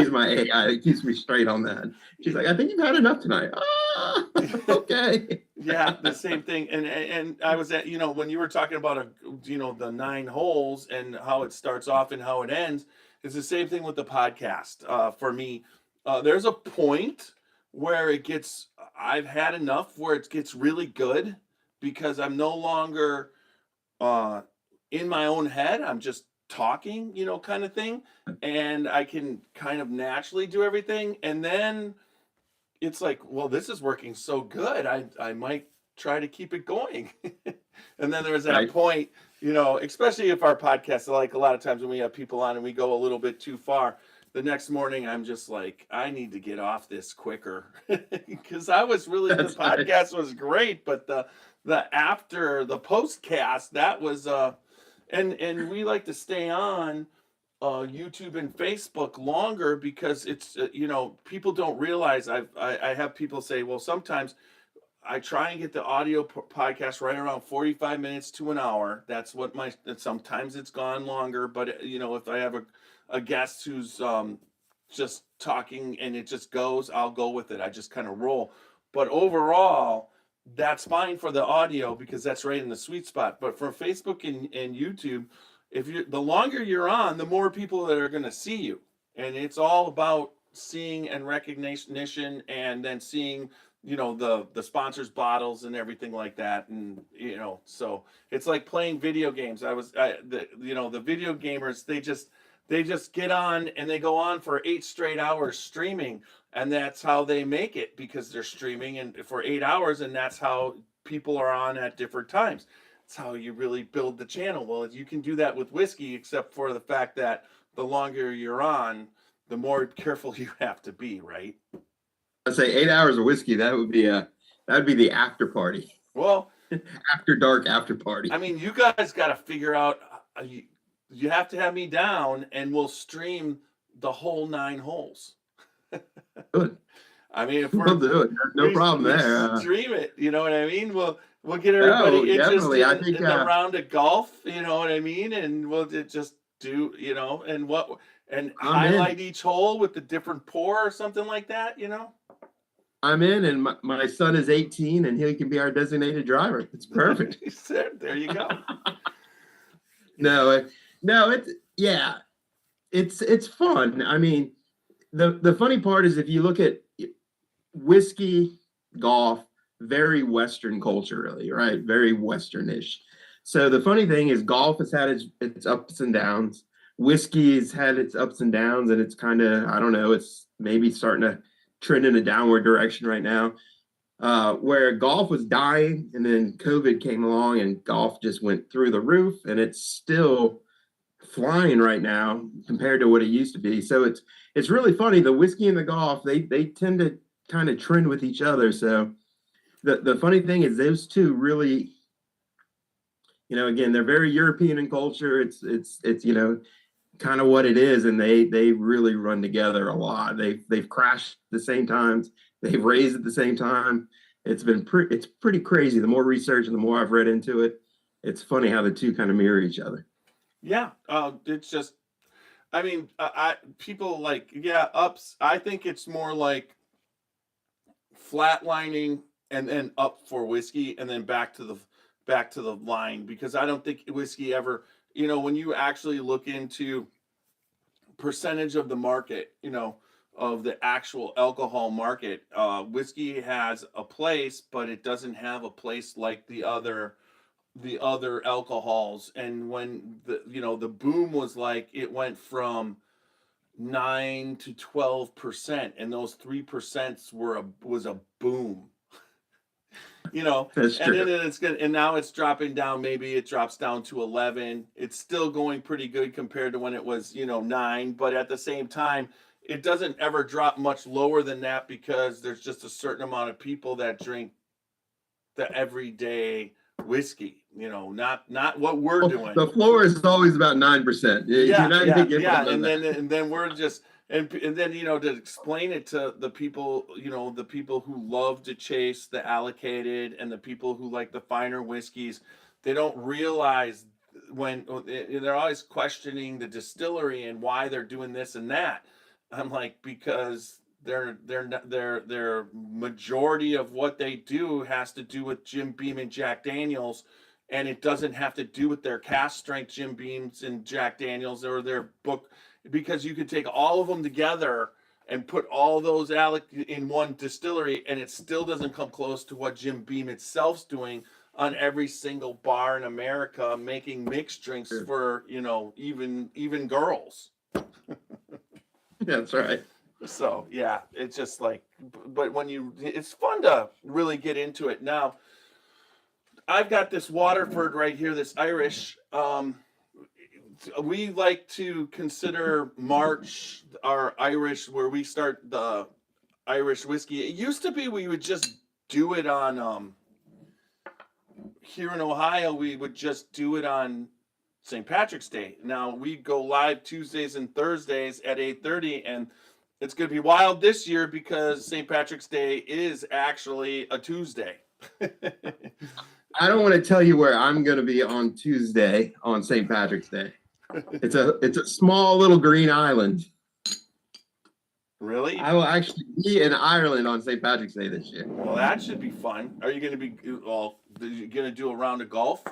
my AI that keeps me straight on that. She's like, I think you've had enough tonight. Okay. Yeah, the same thing. And I was at, when you were talking about the 9 holes and how it starts off and how it ends, it's the same thing with the podcast. For me, there's a point where I've had enough where it gets really good because I'm no longer in my own head. I'm just talking, kind of thing. And I can kind of naturally do everything. And then it's like, well, this is working so good. I might try to keep it going. And then there's that right. point, especially if our podcast, like a lot of times when we have people on and we go a little bit too far, the next morning I'm just like, I need to get off this quicker because the podcast was great, but the after the postcast, that was and we like to stay on YouTube and Facebook longer because it's people don't realize I have people say, well, sometimes I try and get the audio podcast right around 45 minutes to an hour. That's what sometimes it's gone longer, but if I have a guest who's just talking and it just goes, I'll go with it. I just kind of roll. But overall, that's fine for the audio because that's right in the sweet spot. But for Facebook and YouTube, the longer you're on, the more people that are going to see you. And it's all about seeing and recognition and then seeing the sponsors bottles and everything like that. And so it's like playing video games. The video gamers, they just get on and they go on for 8 straight hours streaming, and that's how they make it because they're streaming and for 8 hours, and that's how people are on at different times. It's how you really build the channel. Well, you can do that with whiskey, except for the fact that the longer you're on, the more careful you have to be, right? I'd say 8 hours of whiskey. That would be the after party. Well, after dark after party. I mean, you guys got to figure out. You have to have me down, and we'll stream the whole 9 holes. Good. I mean, if we'll do it. No problem there. Stream it. You know what I mean? We'll get everybody interested in the round of golf. You know what I mean? And we'll just do and highlight each hole with the different pour or something like that. I'm in, and my son is 18, and he can be our designated driver. It's perfect. There you go. No, it's fun. I mean, the funny part is if you look at whiskey, golf, very Western culture, really, right? Very Westernish. So the funny thing is golf has had its ups and downs. Whiskey has had its ups and downs, and it's kind of, I don't know, it's maybe starting to trend in a downward direction right now. Where golf was dying, and then COVID came along and golf just went through the roof, and it's still flying right now compared to what it used to be. So it's really funny. The whiskey and the golf, they tend to kind of trend with each other. So the funny thing is those two really, again, they're very European in culture. It's kind of what it is, and they really run together a lot. They've crashed at the same times. They've raised at the same time. It's pretty crazy. The more research and the more I've read into it, it's funny how the two kind of mirror each other. Yeah, it's just, I mean, people ups. I think it's more like flatlining and then up for whiskey and then back to the line, because I don't think whiskey ever, when you actually look into percentage of the market, of the actual alcohol market, whiskey has a place, but it doesn't have a place like the other alcohols. And when the boom was like, it went from 9 to 12%, and those 3% was a boom. That's true. And then it's good, and now it's dropping down. Maybe it drops down to 11. It's still going pretty good compared to when it was 9, but at the same time, it doesn't ever drop much lower than that because there's just a certain amount of people that drink the everyday whiskey, not what we're doing. The floor is always about 9%. And then we're just and then to explain it to the people, the people who love to chase the allocated and the people who like the finer whiskeys, they don't realize when they're always questioning the distillery and why they're doing this and that. I'm like, because their majority of what they do has to do with Jim Beam and Jack Daniels, and it doesn't have to do with their cast strength Jim Beams and Jack Daniels or their book, because you could take all of them together and put all those in one distillery, and it still doesn't come close to what Jim Beam itself's doing on every single bar in America, making mixed drinks for even girls. That's right. So yeah, it's just like, but it's fun to really get into it. Now, I've got this Waterford right here, this Irish. We like to consider March our Irish, where we start the Irish whiskey. It used to be we would just do it on here in Ohio. We would just do it on St. Patrick's Day. Now we go live Tuesdays and Thursdays at 8:30, and it's going to be wild this year because St. Patrick's Day is actually a Tuesday. I don't want to tell you where I'm going to be on Tuesday on St. Patrick's Day. It's a small little green island. Really? I will actually be in Ireland on St. Patrick's Day this year. Well, that should be fun. Are you going to be? Well, you going to do a round of golf?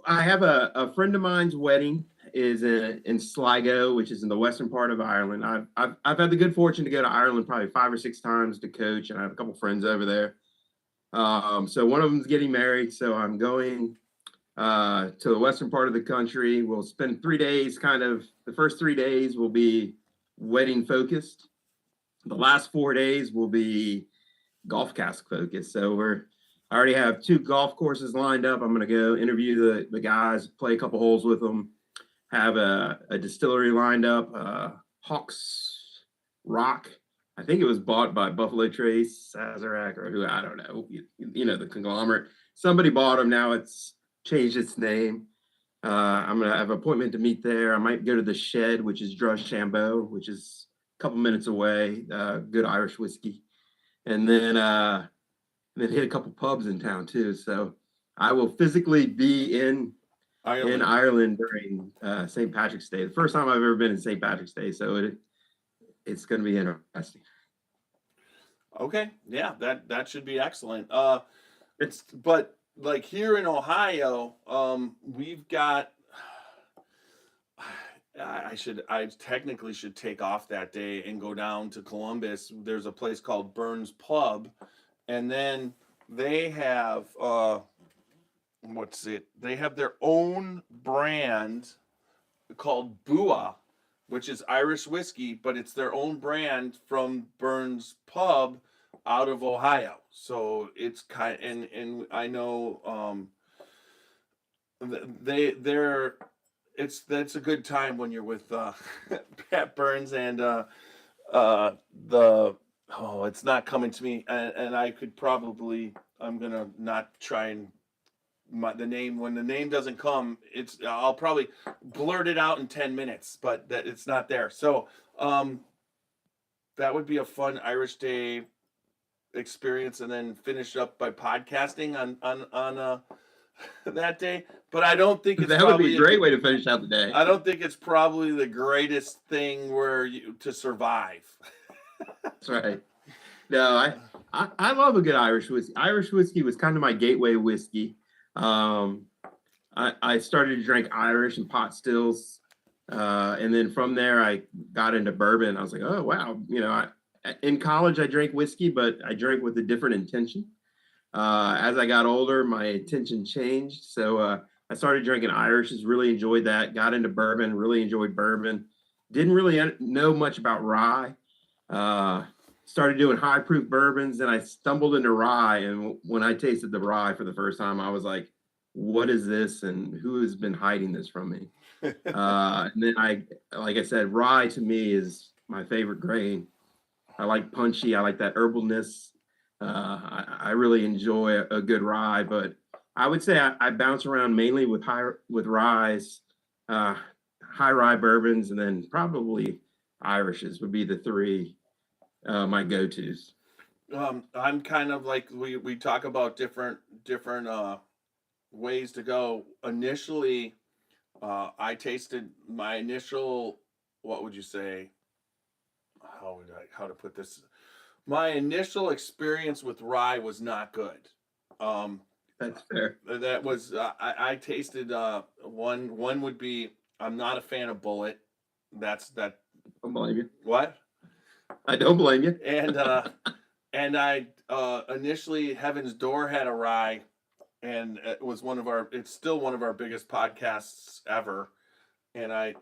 I have a friend of mine's wedding is in Sligo, which is in the western part of Ireland. I've had the good fortune to go to Ireland probably 5 or 6 times to coach, and I have a couple friends over there. So one of them's getting married, so I'm going to the western part of the country. We'll spend 3 days, the first 3 days will be wedding focused. The last 4 days will be golf cask focused. So I already have 2 golf courses lined up. I'm going to go interview the guys, play a couple holes with them, have a distillery lined up, Hawks Rock. I think it was bought by Buffalo Trace, Sazerac, or who, I don't know, you know, the conglomerate. Somebody bought them. Now it's changed its name. I'm going to have an appointment to meet there. I might go to the Shed, which is Drumshambo, which is a couple minutes away, good Irish whiskey. And then hit a couple pubs in town too. So I will physically be in Ireland during St. Patrick's Day. The first time I've ever been in St. Patrick's Day. So it's going to be interesting. Okay, yeah, that should be excellent. But like here in Ohio, we've got. I technically should take off that day and go down to Columbus. There's a place called Burns Pub, and then they have They have their own brand called Bua, which is Irish whiskey, but it's their own brand from Burns Pub out of Ohio. So it's and I know that's a good time when you're with Pat Burns and it's not coming to me, and I could probably, I'm gonna not try and the name, when the name doesn't come, I'll probably blurt it out in 10 minutes, but that it's not there. So that would be a fun Irish Day experience, and then finish up by podcasting on that day. But I don't think it's that would be a great way to finish out the day. I don't think it's probably the greatest thing to survive. That's right. No, I love a good Irish whiskey. Irish whiskey was kind of my gateway whiskey. I started to drink Irish and pot stills. And then from there, I got into bourbon. I was like, oh, wow. You know, in college, I drank whiskey, but I drank with a different intention. As I got older, my intention changed. So I started drinking Irish, just really enjoyed that. Got into bourbon, really enjoyed bourbon. Didn't really know much about rye. Started doing high proof bourbons, and I stumbled into rye. And when I tasted the rye for the first time, I was like, what is this? And who has been hiding this from me? And then like I said, rye to me is my favorite grain. I like punchy. I like that herbalness. I really enjoy a good rye, but I would say I bounce around mainly with ryes, high rye bourbons, and then probably Irishes would be the 3 my go-tos. I'm kind of like, we talk about different ways to go. Initially, I tasted my initial, what would you say? How to put this? My initial experience with rye was not good. That's fair. That was I tasted one would be, I'm not a fan of Bullet. That. Don't blame you. What? I don't blame you. And I initially, Heaven's Door had a rye, and it's still one of our biggest podcasts ever. And I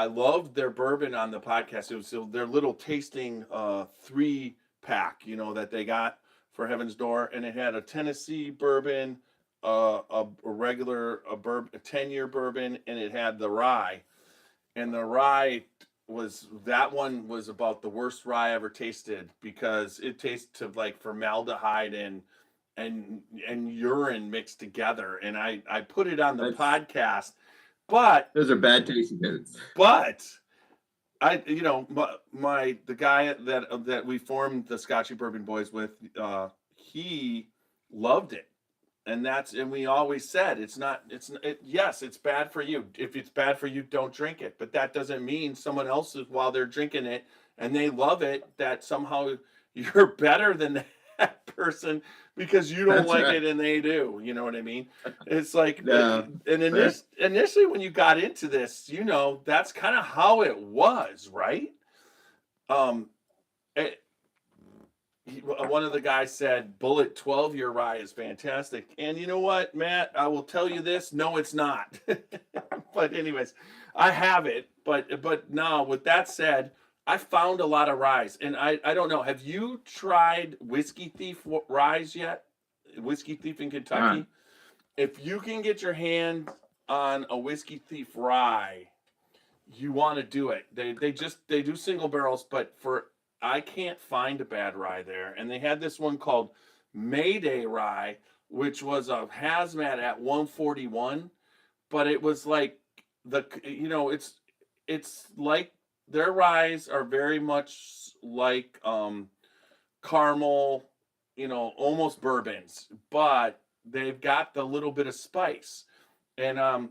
loved their bourbon on the podcast. It was their little tasting 3-pack, that they got for Heaven's Door, and it had a Tennessee bourbon, a regular bourbon, a 10-year bourbon, and it had the rye. And the rye was about the worst rye I ever tasted, because it tasted like formaldehyde and and urine mixed together. And I put it on the That's- podcast, but Those are bad tasting notes. But I, the guy that we formed the Scotchy Bourbon Boys with, he loved it, and we always said yes, it's bad for you. If it's bad for you, don't drink it. But that doesn't mean someone else is, while they're drinking it and they love it, that somehow you're better than that person because you don't That's like right. it and they do. You know what I mean? It's like, No, and initially when you got into this, that's kind of how it was, right? One of the guys said, Bullet 12-year rye is fantastic. And you know what, Matt? I will tell you this. No, it's not. But anyways, I have it. But now, with that said, I found a lot of ryes. And I don't know. Have you tried Whiskey Thief ryes yet? Whiskey Thief in Kentucky? If you can get your hand on a Whiskey Thief rye, you want to do it. They do single barrels, but I can't find a bad rye there. And they had this one called Mayday Rye, which was a hazmat at 141, but it was like it's like their ryes are very much like caramel, almost bourbons, but they've got the little bit of spice. And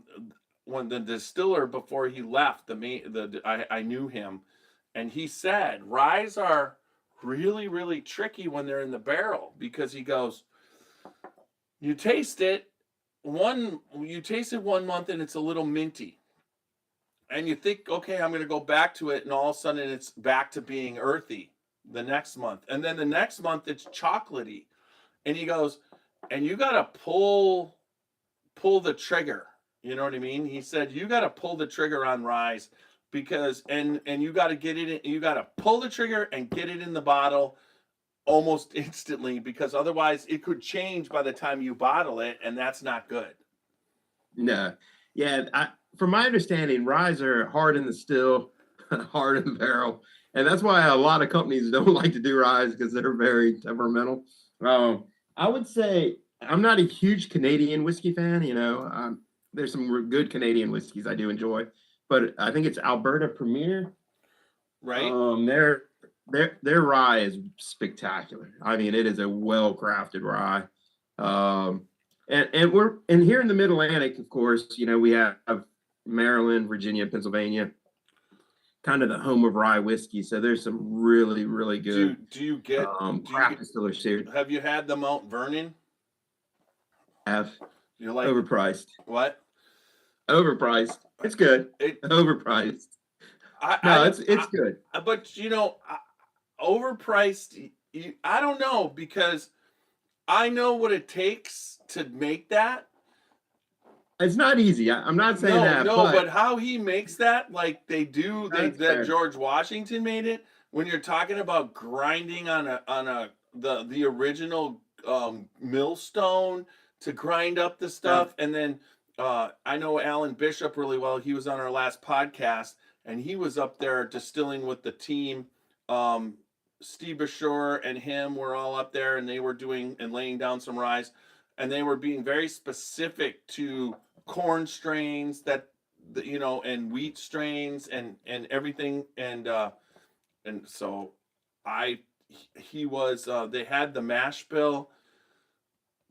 when the distiller, before he left, I knew him, and he said ryes are really, really tricky when they're in the barrel, because he goes, you taste it 1 month and it's a little minty, and you think, okay, I'm going to go back to it, and all of a sudden it's back to being earthy the next month, and then the next month it's chocolatey, and he goes, and you got to pull the trigger. You know what I mean? He said, you got to pull the trigger on ryes, because, and you got to get it in, you got to pull the trigger and get it in the bottle almost instantly, because otherwise it could change by the time you bottle it, and that's not good. No. Yeah. From my understanding, ryes are hard in the still, hard in the barrel. And that's why a lot of companies don't like to do ryes, because they're very temperamental. I would say I'm not a huge Canadian whiskey fan. There's some good Canadian whiskeys I do enjoy, but I think it's Alberta Premier. Right. Their rye is spectacular. I mean, it is a well-crafted rye. And here in the Mid-Atlantic, of course, we have Maryland, Virginia, Pennsylvania, kind of the home of rye whiskey. So there's some really, really good do you get craft distillers here. have you had the Mount Vernon? You like Overpriced. what? Overpriced. It's good. Overpriced. It's good. But overpriced. I don't know, because I know what it takes to make that. It's not easy. I'm not saying that. But how he makes that, like they do, that fair. George Washington made it. When you're talking about grinding on the original millstone to grind up the stuff, and then I know Alan Bishop really well. He was on our last podcast, and he was up there distilling with the team. Steve Bashore and him were all up there, and they were doing and laying down some ryes, and they were being very specific to corn strains and wheat strains and everything, and so they had the mash bill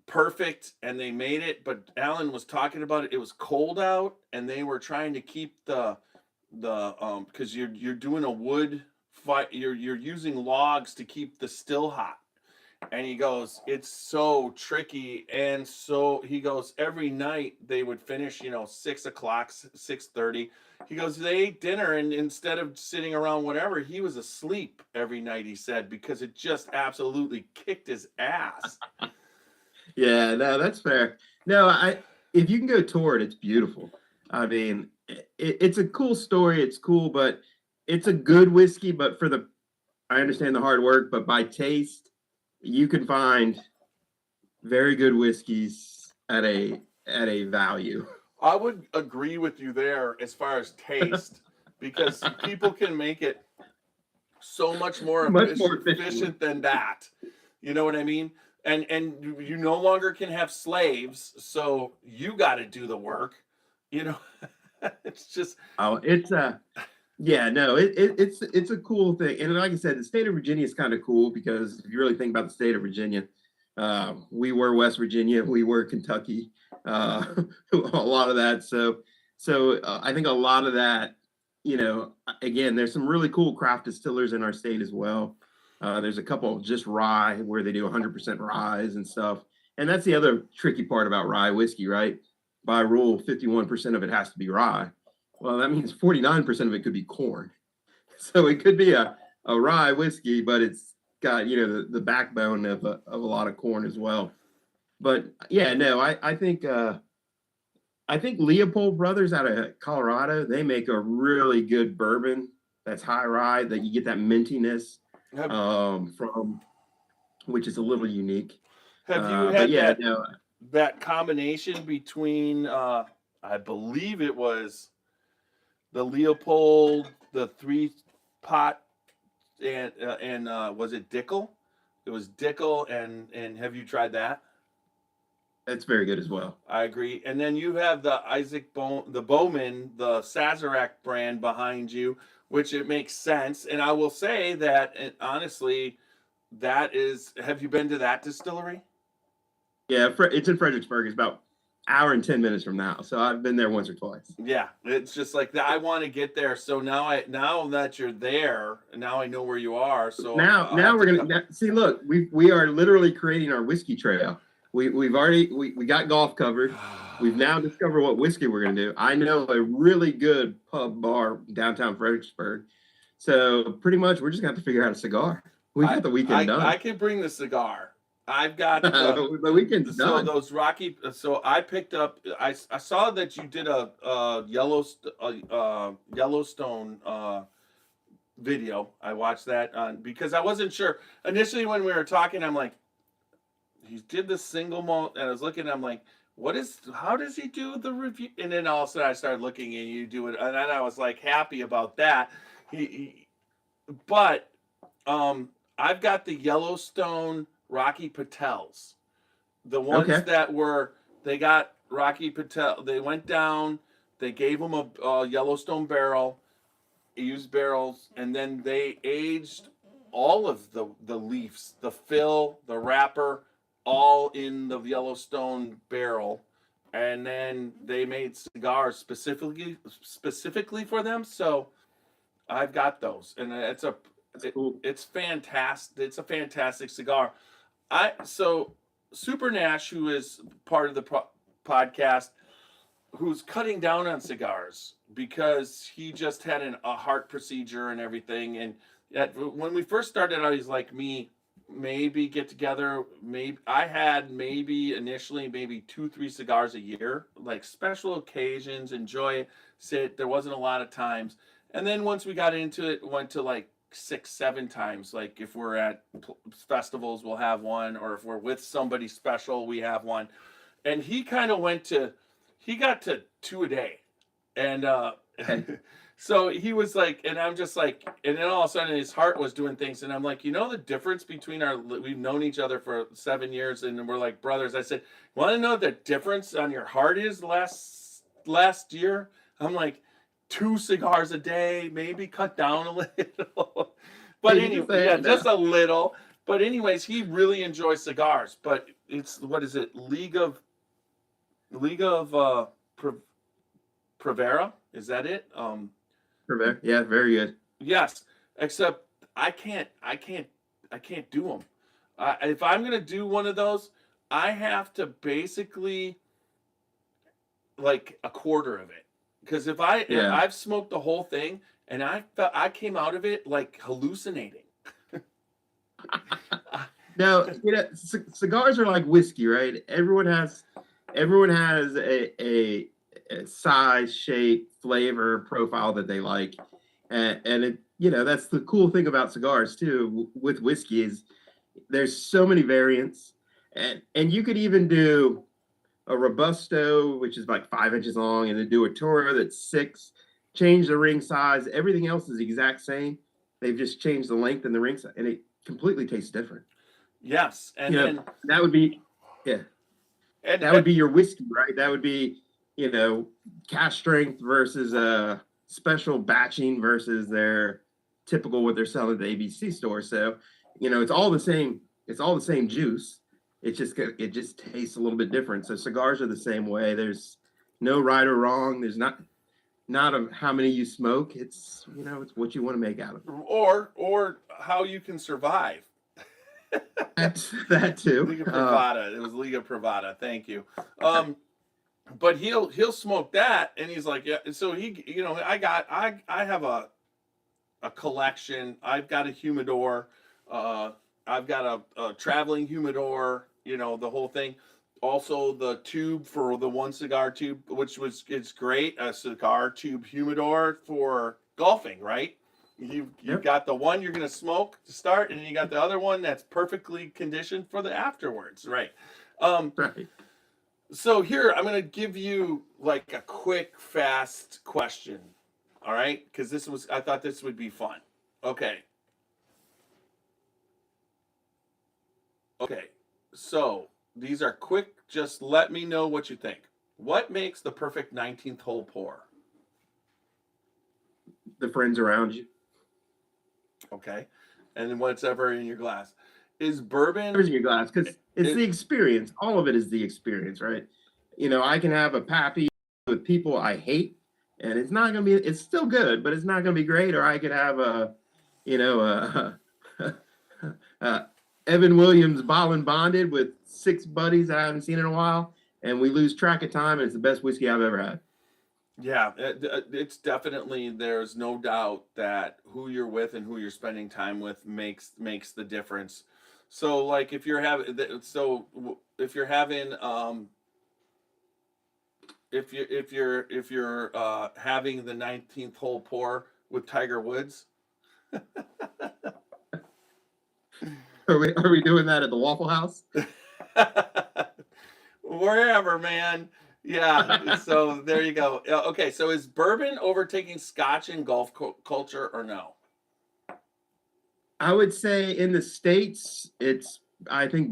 perfect, and they made it, but Alan was talking about it. It was cold out, and they were trying to keep the because you're doing a wood fire, you're using logs to keep the still hot. And he goes, it's so tricky. And so he goes, every night they would finish, 6 o'clock, 6:30. He goes, they ate dinner, and instead of sitting around whatever, he was asleep every night, he said, because it just absolutely kicked his ass. Yeah, no, that's fair. No, if you can go tour it, it's beautiful. I mean, it's a cool story. It's cool, but it's a good whiskey. But I understand the hard work, but by taste, you can find very good whiskeys at a value. I would agree with you there as far as taste, because people can make it so much more efficient than that. You know what I mean? and you no longer can have slaves, so you got to do the work. You know, it's just Oh, it's yeah, no, it's a cool thing. And like I said, the state of Virginia is kind of cool because if you really think about the state of Virginia, we were West Virginia, we were Kentucky, a lot of that. So I think a lot of that, you know, again, there's some really cool craft distillers in our state as well. There's a couple just rye where they do 100% rye and stuff. And that's the other tricky part about rye whiskey, right? By rule, 51% of it has to be rye. Well, that means 49% of it could be corn. So it could be a rye whiskey, but it's got, you know, the backbone of a lot of corn as well. But yeah, no, I think Leopold Brothers out of Colorado, they make a really good bourbon that's high rye that you get that mintiness from, which is a little unique. have you had yeah, no, that combination between I believe it was the Leopold, the 3-pot, and was it Dickel? It was Dickel, and have you tried that? that's very good as well. I agree. And then you have the the Bowman, the Sazerac brand behind you, which it makes sense. And I will say that honestly, that is. Have you been to that distillery? Yeah, it's in Fredericksburg. It's about an hour and 10 minutes from now. So I've been there once or twice. Yeah, it's just like that. I want to get there. So now that you're there, now I know where you are. So Now we're gonna see. Look, we are literally creating our whiskey trail. We've already got golf covered. We've now discovered what whiskey we're gonna do. I know a really good pub bar downtown Fredericksburg. So pretty much we're just gonna have to figure out a cigar. We got the weekend done. I can bring the cigar. I've got the weekend's done. Those Rocky. So I picked up. I saw that you did a Yellowstone video. I watched that because I wasn't sure initially when we were talking. I'm like, he did the single malt, and I was looking. I'm like, how does he do the review? And then all of a sudden I started looking, and you do it, and then I was like happy about that. But I've got the Yellowstone Rocky Patels, the ones they got Rocky Patel. They went down, they gave them a Yellowstone barrel, used barrels, and then they aged all of the leaves, the fill, the wrapper, all in the Yellowstone barrel, and then they made cigars specifically for them. So I've got those, and Cool. it's fantastic. It's a fantastic cigar. So Super Nash, who is part of the podcast, who's cutting down on cigars because he just had a heart procedure and everything. And when we first started out, he's like me, maybe get together. Maybe I had initially 2-3 cigars a year, like special occasions, enjoy it, sit. There wasn't a lot of times. And then once we got into it, went to like 6-7 times. Like if we're at festivals, we'll have one, or if we're with somebody special, we have one. And he kind of he got to 2 a day, and so he was like, and I'm just like, and then all of a sudden his heart was doing things, and I'm like, the difference between we've known each other for 7 years, and we're like brothers. I said, want to know what the difference on your heart is last year? I'm like, 2 cigars a day, maybe cut down a little. But anyway, yeah, just a little. But anyways, he really enjoys cigars. But it's, what is it? League of Prevera? Is that it? Prevera. Yeah, very good. Yes. Except I can't do them. If I'm gonna do one of those, I have to basically like a quarter of it. Because if I've smoked the whole thing, and I came out of it like hallucinating. No, cigars are like whiskey, right? Everyone has a size, shape, flavor, profile that they like, and it, that's the cool thing about cigars too. With whiskey is there's so many variants, and you could even do a Robusto, which is like 5 inches long, and then do a Toro that's 6, change the ring size. Everything else is the exact same. They've just changed the length and the ring size, and it completely tastes different. Yes, and You know, and that would be, yeah, and, that would be your whiskey, right? That would be, cask strength versus special batching versus their typical what they're selling at the ABC store. So, it's all the same. It's all the same juice. It just tastes a little bit different. So cigars are the same way. There's no right or wrong. There's not how many you smoke. It's it's what you want to make out of it. or how you can survive. That too. Liga Privada. It was Liga Privada. Thank you. But he'll smoke that, and he's like, yeah. So I have a collection. I've got a humidor. I've got a traveling humidor. The whole thing. Also, the tube for the one cigar tube, which it's great. A cigar tube humidor for golfing, right? You've got the one you're gonna smoke to start, and then you got the other one that's perfectly conditioned for the afterwards, right? Right. So here I'm gonna give you like a quick, fast question, all right? Because I thought this would be fun. Okay. Okay. So these are quick. Just let me know what you think. What makes the perfect 19th hole pour? The friends around you. Okay. And then whatever in your glass. Is bourbon Whatever's in your glass, because it's the experience. All of it is the experience, right? I can have a pappy with people I hate, and it's still good, but it's not gonna be great. Or I could have Evan Williams Ballin Bonded with 6 buddies I haven't seen in a while, and we lose track of time, and it's the best whiskey I've ever had. Yeah, it's definitely, there's no doubt that who you're with and who you're spending time with makes the difference. So like if you're having if you're having having the 19th hole pour with Tiger Woods. Are we doing that at the Waffle House? Wherever, man. Yeah. So there you go. Okay. So is bourbon overtaking Scotch in golf culture or no? I would say in the States, I think